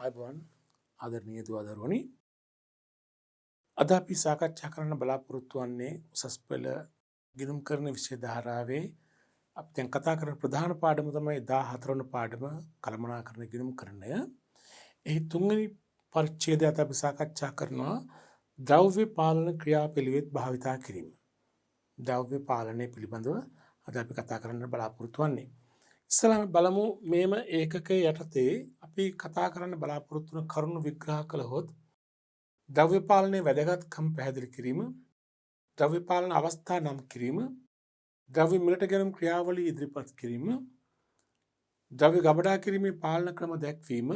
අයිබෝන් ආදරණීය දුවදරුවනි අද අපි සාකච්ඡා කරන්න බලාපොරොත්තු වෙන්නේ උසස් පෙළ ගිණුම් කරන විෂය ධාරාවේ අපි දැන් කතා කරන ප්‍රධාන පාඩම තමයි 14 වන පාඩම කළමනාකරණ ගිණුම් කරණය. එහි තුන්වෙනි පරිච්ඡේදය අපි සාකච්ඡා කරනවා ද්‍රව්‍ය පාලන ක්‍රියාපිළිවෙත් භාවිතා කිරීම. ද්‍රව්‍ය පාලනය පිළිබඳව අද අපි කතා කරන්න බලාපොරොත්තු වෙන්නේ. ඉස්සෙල්ලාම බලමු මේම ඒකකයේ යටතේ අපි කතා කරන්න බලාපොරොත්තු වන කරුණු විග්‍රහ කළහොත් ද්‍රව්‍ය පාලනයේ වැදගත්කම් පැහැදිලි කිරීම, ද්‍රව්‍ය පාලන අවස්ථා නම් කිරීම, ද්‍රව්‍ය මිලට ගැනුම් ක්‍රියාවලිය ඉදිරිපත් කිරීම, ද්‍රව්‍ය ගබඩා කිරීමේ පාලන ක්‍රම දැක්වීම,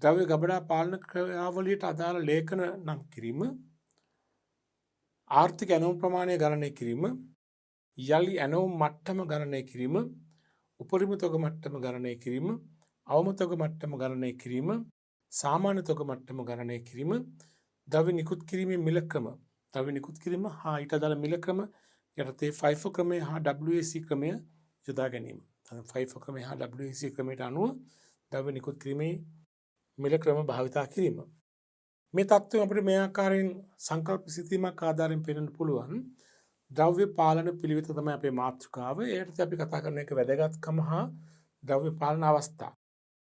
ද්‍රව්‍ය ගබඩා පාලන ක්‍රියාවලියට අදාළ ලේඛන නම් කිරීම, ආර්ථික ඇනවුම් ප්‍රමාණය ගණනය කිරීම, යලි ඇනවුම් මට්ටම ගණනය කිරීම, උපරිම තොග මට්ටම ගණනය කිරීම, අවම තොග මට්ටම ගණනය කිරීම, සාමාන්‍ය තොග මට්ටම ගණනය කිරීම, ද්‍රව්‍ය නිකුත් කිරීමේ මිල ක්‍රම, ද්‍රව්‍ය නිකුත් කිරීම හා ඊට අදාළ මිල ක්‍රම යටතේ FIFO ක්‍රමය හා WAC ක්‍රමය යොදා ගැනීම. FIFO ක්‍රමය හා WAC ක්‍රමයට අනුව ද්‍රව්‍ය නිකුත් කිරීමේ මිල ක්‍රම භාවිතා කිරීම. මේ තත්ත්වය අපිට මේ ආකාරයෙන් සංකල්ප සිතීමක් ආධාරයෙන් පෙන්වන්න පුළුවන්. ද්‍රව්‍ය පාලන පිළිවෙත තමයි අපේ මාතෘකාව. ඒකට අපි කතා කරන එක වැදගත්කම හා ද්‍රව්‍ය පාලන අවස්ථා.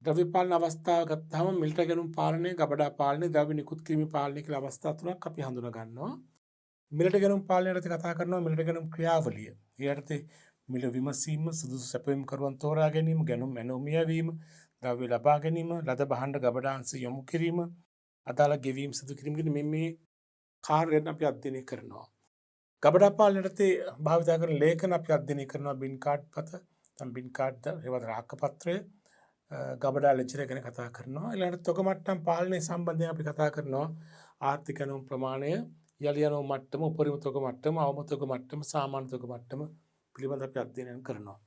ද්‍රව්‍ය පාලන අවස්ථාව ගත්තාම මිලට ගැනුම් පාලනය, ගබඩා පාලනය, ද්‍රව්‍ය නිකුත් කිරීම පාලනය කියලා අවස්ථා තුනක් අපි හඳුනා ගන්නවා. මිලට ගැනුම් පාලනයට කතා කරනවා මිලට ගැනුම් ක්‍රියාවලිය. ඊට මිල විමසීම, සුදුසු සැපයීම් කරුවන් තෝරා ගැනීම, ගැනුම් ඇනවුම් යැවීම, ද්‍රව්‍ය ලබා ගැනීම, ලද භාණ්ඩ ගබඩාංශ යොමු කිරීම, අදාළ ගෙවීම් සිදු කිරීම කියන මේ කාර්යයන් අපි අධ්‍යයනය කරනවා. ගබඩා පාලනයට භාවිත කරන ලේඛන අපි අධ්‍යයනය කරනවා බින් කාඩ් පත, බින් කාඩ් ඒවත් රාක්කපත්‍රය, ගබඩා ලෙජර් ගැන කතා කරනවා. ඊළඟට තොග මට්ටම් පාලනය සම්බන්ධයෙන් අපි කතා කරනවා ආර්ථික ඇනවුම් ප්‍රමාණය, යලි ඇනවුම් මට්ටම, උපරිම තොග මට්ටම, අවම තොග මට්ටම, සාමාන්‍ය තොග මට්ටම පිළිබඳව අපි අධ්‍යයනය කරනවා.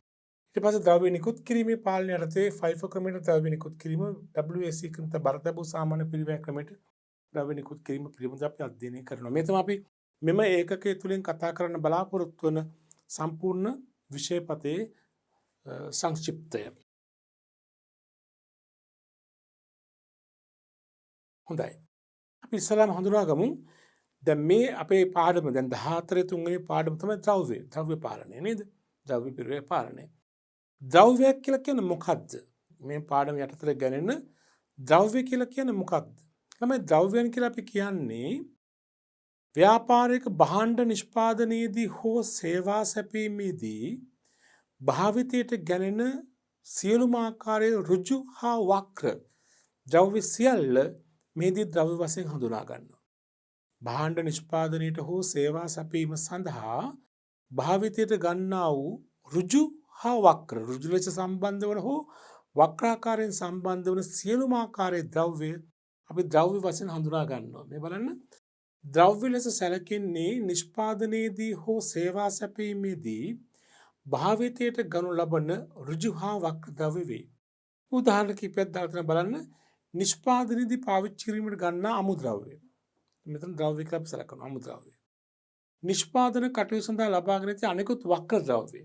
ඊට පස්සේ ද්‍රව්‍ය නිකුත් කිරීමේ පාලනය යටතේ FIFO ක්‍රමයට ද්‍රව්‍ය නිකුත් කිරීම, WAC ක්‍රමයට බරතබු සාමාන්‍ය පිළිවෙල ක්‍රමයට ද්‍රව්‍ය නිකුත් කිරීම පිළිබඳව අපි අධ්‍යයනය කරනවා. මේ තමයි අපි මෙම ඒකකයේ තුලින් කතා කරන්න බලාපොරොත්තු වන සම්පූර්ණ විෂයපතේ සංක්ෂිප්තය. හොඳයි. අපි ඉස්සලාම හඳුනාගමු දැන් මේ අපේ පාඩම දැන් 14 තුන්වෙනි පාඩම තමයි ද්‍රව්‍ය පාලනය නේද? ද්‍රව්‍ය පිළිවෙල පාලනය. ද්‍රව්‍යයක් කියලා කියන්නේ මොකක්ද? මේ පාඩම යටතේ ගැනෙන ද්‍රව්‍ය කියලා කියන්නේ මොකක්ද? ළමයි ද්‍රව්‍යයන් කියලා අපි කියන්නේ ව්‍යාපාරික භාණ්ඩ නිෂ්පාදනයේදී හෝ සේවා සැපීමේදී භාවිතයට ගැනෙන සියලුම ආකාරයේ ඍජු හා වක්‍ර ද්‍රව්‍ය සියල්ල මේදී ද්‍රව්‍ය වශයෙන් හඳුනා ගන්නවා. භාණ්ඩ නිෂ්පාදනයට හෝ සේවා සැපීම සඳහා භාවිතයට ගන්නා වූ ඍජු හා වක්‍ර ඍජු ලෙස සම්බන්ධ වන හෝ වක්‍රාකාරයෙන් සම්බන්ධ වන සියලුම ආකාරයේ ද්‍රව්‍ය අපි ද්‍රව්‍ය වශයෙන් හඳුනා ගන්නවා. මේ බලන්න ද්‍රව්‍ය ලෙස සැලකෙන්නේ නිෂ්පාදනයේදී හෝ සේවා සැපීමේදී භාවිතයට ගනු ලබන ඍජු හා වක්‍ර ද්‍රව්‍ය වේ. උදාහරණ කිහිපයක් දාලා බලන්න නිෂ්පාදනයේදී පාවිච්චි කිරීමට ගන්නා අමුද්‍රව්‍ය. මෙතන ද්‍රව්‍ය කියලා අපි සලකනවා අමුද්‍රව්‍ය. නිෂ්පාදන කටයුතු සඳහා ලබාගෙන ඇති අනෙකුත් වක්‍ර ද්‍රව්‍ය.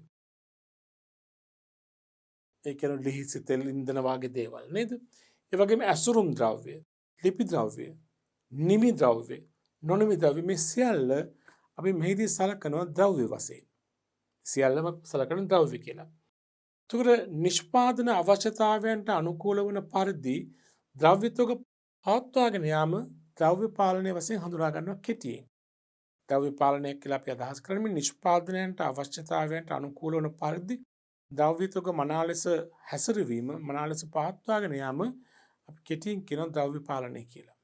ඒ කියන්නේ ලිහිසි තෙල් ඉන්ධන වගේ දේවල් නේද? ඒ වගේම ඇසුරුම් ද්‍රව්‍ය, ලිපි ද්‍රව්‍ය, නිමි ද්‍රව්‍ය, නොනිමි ද්‍රව්‍ය මේ සියල්ල අපි මෙහිදී සලකනවා ද්‍රව්‍ය වශයෙන්. සියල්ලම සලකන ද්‍රව්‍ය කියලා. එතකොට නිෂ්පාදන අවශ්‍යතාවයන්ට අනුකූල වන පරිදි ද්‍රව්‍ය තොග පවත්වාගෙන යාම ද්‍රව්‍ය පාලනය වශයෙන් හඳුනා ගන්නවා කෙටියෙන්. ද්‍රව්‍ය පාලනය කියලා අපි අදහස් කරන්නේ නිෂ්පාදනයන්ට අවශ්‍යතාවයන්ට අනුකූල වන පරිදි ද්‍රව්‍ය තොග මනා ලෙස හැසිරවීම, මනා ලෙස පවත්වාගෙන යාම අපි කෙටියෙන් කියන ද්‍රව්‍ය පාලනය කියලා.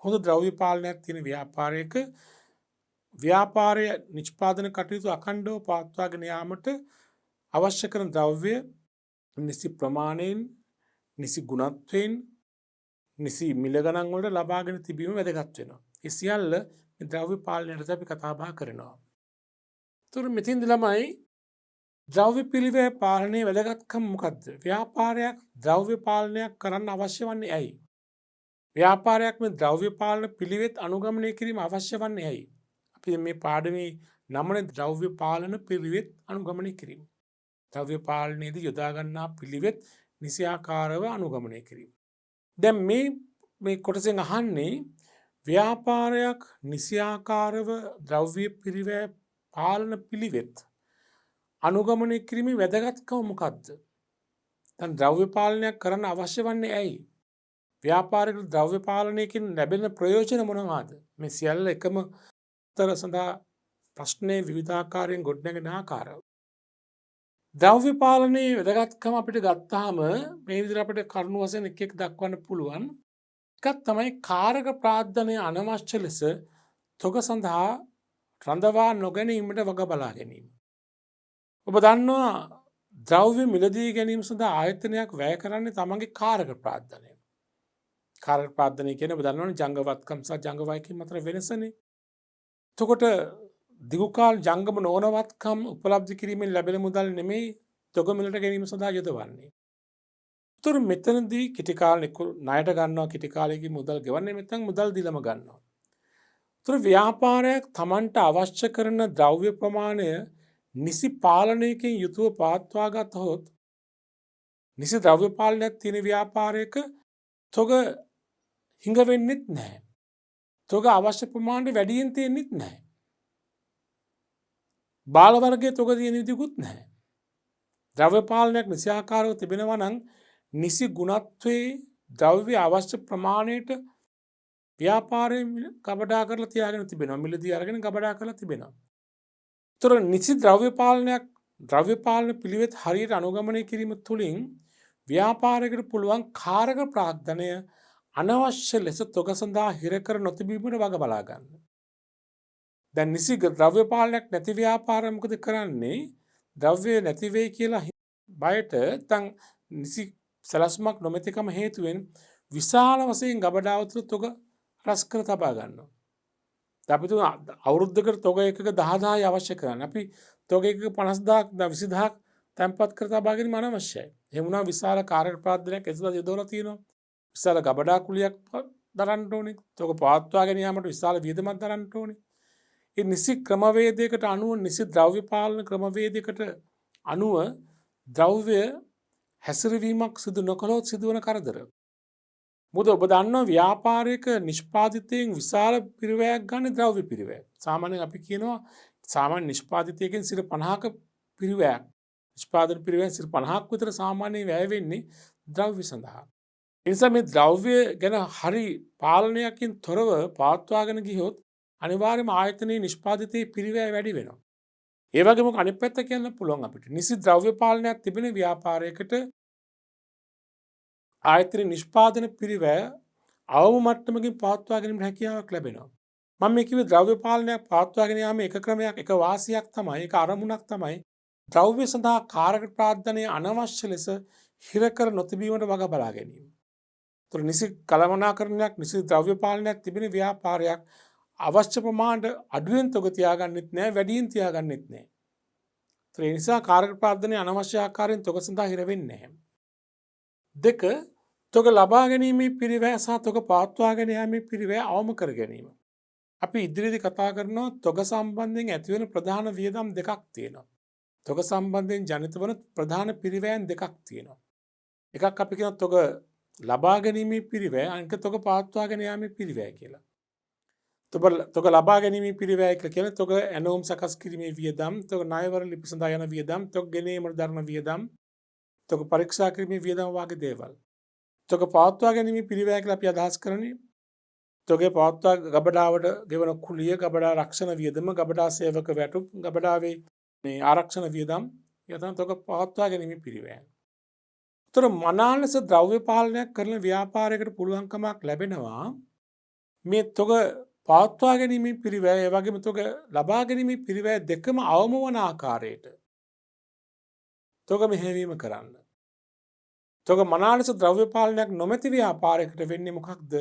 හොඳ ද්‍රව්‍ය පාලනයක් තියෙන ව්‍යාපාරයක ව්‍යාපාරය නිෂ්පාදන කටයුතු අඛණ්ඩව පවත්වාගෙන යාමට අවශ්‍ය කරන ද්‍රව්‍ය නිසි ප්‍රමාණයෙන්, නිසි ගුණත්වයෙන්, නිසි මිල ගණන් වලට ලබාගෙන තිබීම වැදගත් වෙනවා. ඒ සියල්ල මේ ද්‍රව්‍ය පාලනයට අපි කතා බහ කරනවා. ඒතර මෙතෙන්ද ළමයි ද්‍රව්‍ය පිළිවෙල පාලනයේ වැදගත්කම මොකද්ද? ව්‍යාපාරයක් ද්‍රව්‍ය පාලනයක් කරන්න අවශ්‍ය වන්නේ ඇයි? ව්‍යාපාරයක් මේ ද්‍රව්‍ය පාලන පිළිවෙත් අනුගමනය කිරීම අවශ්‍ය වන්නේ ඇයි? අපි මේ පාඩමේ නමන ද්‍රව්‍ය පාලන පිළිවෙත් අනුගමනය කිරීම. ද්‍රව්‍ය පාලනයේදී යොදා ගන්නා පිළිවෙත් නිසියාකාරව අනුගමනය කිරීම. දැන් මේ කොටසෙන් අහන්නේ ව්‍යාපාරයක් නිසියාකාරව ද්‍රව්‍ය පිරිවැය පාලන පිළිවෙත් අනුගමනය කිරීමේ වැදගත්කම මොකක්ද? දැන් ද්‍රව්‍ය පාලනයක් කරන්න අවශ්‍ය වන්නේ ඇයි? ව්‍යාපාරික ද්‍රව්‍ය පාලනයකින් ලැබෙන ප්‍රයෝජන මොනවාද? මේ සියල්ල එකම උත්තර සඳහා ප්‍රශ්නයේ විවිධාකාරයෙන් ගොඩනැගෙන ආකාරය. ද්‍රව්‍ය පාලනයේ වැදගත්කම අපිට ගත්තාම මේ විදිහට අපිට කරුණු වශයෙන් එක එක දක්වන්න පුළුවන්. එකක් තමයි කාරක ප්‍රාර්ථනය අනවශ්‍ය ලෙස තොග සඳහා රඳවා නොගැනීමට වග බලා ගැනීම. ඔබ දන්නවා ද්‍රව්‍ය මිලදී ගැනීම සඳහා ආයතනයක් වැය කරන්නේ තමන්ගේ කාරක ප්‍රාර්ථනය. කාරක ප්‍රාර්ථනය කියන්නේ ඔබ දන්නවනේ ජංගවත්කම් සහ ජංගවයිකම් අතර වෙනසනේ. එතකොට දිගුකාල ජංගම නොවනවත්කම් උපලබ්ධ කිරීමෙන් ලැබෙන මුදල් නෙමෙයි තොග මිලට ගැනීම සඳහා යොදවන්නේ. ඒතර මෙතනදී කිටි කාලෙක ණයට ගන්නවා කිටි කාලෙකින් මුදල් ගෙවන්නේ නැත්නම් මුදල් දීලම ගන්නවා. ඒතර ව්‍යාපාරයක් Tamanට අවශ්‍ය කරන ද්‍රව්‍ය ප්‍රමාණය නිසි පාලනයකින් යුතුව පවත්වා ගතහොත් නිසි ද්‍රව්‍ය පාලනයක් තියෙන ව්‍යාපාරයක තොග හිඟ වෙන්නෙත් නැහැ. තොග අවශ්‍ය ප්‍රමාණයට වැඩියෙන් තියෙන්නෙත් නැහැ. බාල වර්ගයේ තොග තියෙන විදිහකුත් නැහැ. ද්‍රව්‍ය පාලනයක් නිසියාකාරව තිබෙනවා නම් නිසි ගුණත්වයේ ද්‍රව්‍ය අවශ්‍ය ප්‍රමාණයට ව්‍යාපාරයේ කබඩා කරලා තියාගෙන තිබෙනවා. මිලදී අරගෙන කබඩා කරලා තිබෙනවා. ඒතර නිසි ද්‍රව්‍ය පාලන පිළිවෙත් හරියට අනුගමනය කිරීම තුළින් ව්‍යාපාරයකට පුළුවන් කාරක ප්‍රාර්ථනය අනවශ්‍ය ලෙස තොග සඳහා හිර කර නොතිබීමට වග බලා ගන්න. දැන් නිසි ද්‍රව්‍ය පාලනයක් නැති ව්‍යාපාරය මොකද කරන්නේ? ද්‍රව්‍ය නැති වෙයි කියලා බයට නැත්නම් නිසි සලස්මක් නොමැතිකම හේතුවෙන් විශාල වශයෙන් ගබඩාව තුළ තොග රැස් කර තබා ගන්නවා. අපි තුන අවුරුද්දකට තොග එකක 10000යි අවශ්‍ය කරන්නේ. අපි තොග එකක 50000ක් 20000ක් තැන්පත් කර තබා ගැනීම අනවශ්‍යයි. එහෙම වුණා විශාල කාර්ය ප්‍රාර්ථනයක් එසලා යොදවලා තියෙනවා. විශාල ගබඩා කුලියක් දරන්න ඕනේ. තොග පවත්වාගෙන යාමට විශාල වියදමක් දරන්න ඕනේ. ඒ නිසි ක්‍රමවේදයකට අනුව නිසි ද්‍රව්‍ය පාලන ක්‍රමවේදයකට අනුව ද්‍රව්‍ය හැසිරවීමක් සිදු නොකළොත් සිදුවන කරදර. මොකද ඔබ දන්නවා ව්‍යාපාරික නිෂ්පාදිතයෙන් විශාල පිරිවැයක් ගන්න ද්‍රව්‍ය පිරිවැය. සාමාන්‍යයෙන් අපි කියනවා සාමාන්‍ය නිෂ්පාදිතයකින් 50ක පිරිවැයක්. නිෂ්පාදන පිරිවැයෙන් 50ක් විතර සාමාන්‍යයෙන් වැය වෙන්නේ ද්‍රව්‍ය සඳහා. ඒ නිසා මේ ද්‍රව්‍ය ගැන හරි පාලනයකින් තොරව පවත්වාගෙන ගියොත් අනිවාර්යයෙන්ම ආයතනයේ නිෂ්පාදිතයේ පිරිවැය වැඩි වෙනවා. ඒ වගේම අනිත් පැත්ත කියන්න පුළුවන් අපිට. නිසි ද්‍රව්‍ය පාලනයක් තිබෙන ව්‍යාපාරයකට ආයතන නිෂ්පාදන පිරිවැය අවම මට්ටමකින් පවත්වා ගැනීමට හැකියාවක් ලැබෙනවා. මම මේ කිව්වේ ද්‍රව්‍ය පාලනයක් පවත්වාගෙන යාමේ එක ක්‍රමයක් එක වාසියක් තමයි ඒක අරමුණක් තමයි ද්‍රව්‍ය සඳහා කාරක ප්‍රාර්ථනය අනවශ්‍ය ලෙස හිර කර නොතිබීමට වග බලා ගැනීම. ඒතර නිසි කළමනාකරණයක් නිසි ද්‍රව්‍ය පාලනයක් තිබෙන ව්‍යාපාරයක් අවශ්‍ය ප්‍රමාණයට අඩුවෙන් තොග තියාගන්නෙත් නැහැ වැඩියෙන් තියාගන්නෙත් නැහැ. ඒ නිසා කාරක ප්‍රාර්ථනය අනවශ්‍ය ආකාරයෙන් තොග සඳහා හිර වෙන්නේ නැහැ. දෙක තොග ලබා ගැනීමේ පිරිවැය සහ තොග පවත්වාගෙන යාමේ පිරිවැය අවම කර ගැනීම. අපි ඉදිරියේදී කතා කරනවා තොග සම්බන්ධයෙන් ඇතිවන ප්‍රධාන වියදම් දෙකක් තියෙනවා. තොග සම්බන්ධයෙන් ජනිත වන ප්‍රධාන පිරිවැයන් දෙකක් තියෙනවා. එකක් අපි කියන තොග ලබා ගැනීමේ පිරිවැය අනික තොග පවත්වාගෙන යාමේ පිරිවැය කියලා. තොග ලබා ගැනීමේ පිරිවැය කියලා කියන්නේ තොග ඇනෝම් සකස් කිරීමේ වියදම්, තොග ණයවර ලිපි සඳහා යන වියදම්, තොග ගෙනීමට දරන වියදම්, තොග පරීක්ෂා කිරීමේ වියදම් වගේ දේවල්. තොග පවත්වා ගැනීමේ පිරිවැය කියලා අපි අදහස් කරන්නේ තොගේ පවත්වා ගබඩාවට ගෙවන කුලිය, ගබඩා රක්ෂණ වියදම, ගබඩා සේවක වැටුප්, ගබඩාවේ මේ ආරක්ෂණ වියදම්, ඒ තමයි තොග පවත්වා ගැනීමේ පිරිවැය. ඒතර මනාල ලෙස ද්‍රව්‍ය පාලනයක් කරන ව්‍යාපාරයකට පුළුවන්කමක් ලැබෙනවා මේ තොග පවත්වා ගැනීමේ පිරිවැය, ඒ වගේම තොග ලබා ගැනීමේ පිරිවැය දෙකම අවම වන ආකාරයට තොග මෙහෙයවීම කරන්න. තොග මනාල ලෙස ද්‍රව්‍ය පාලනයක් නොමැති ව්‍යාපාරයකට වෙන්නේ මොකක්ද?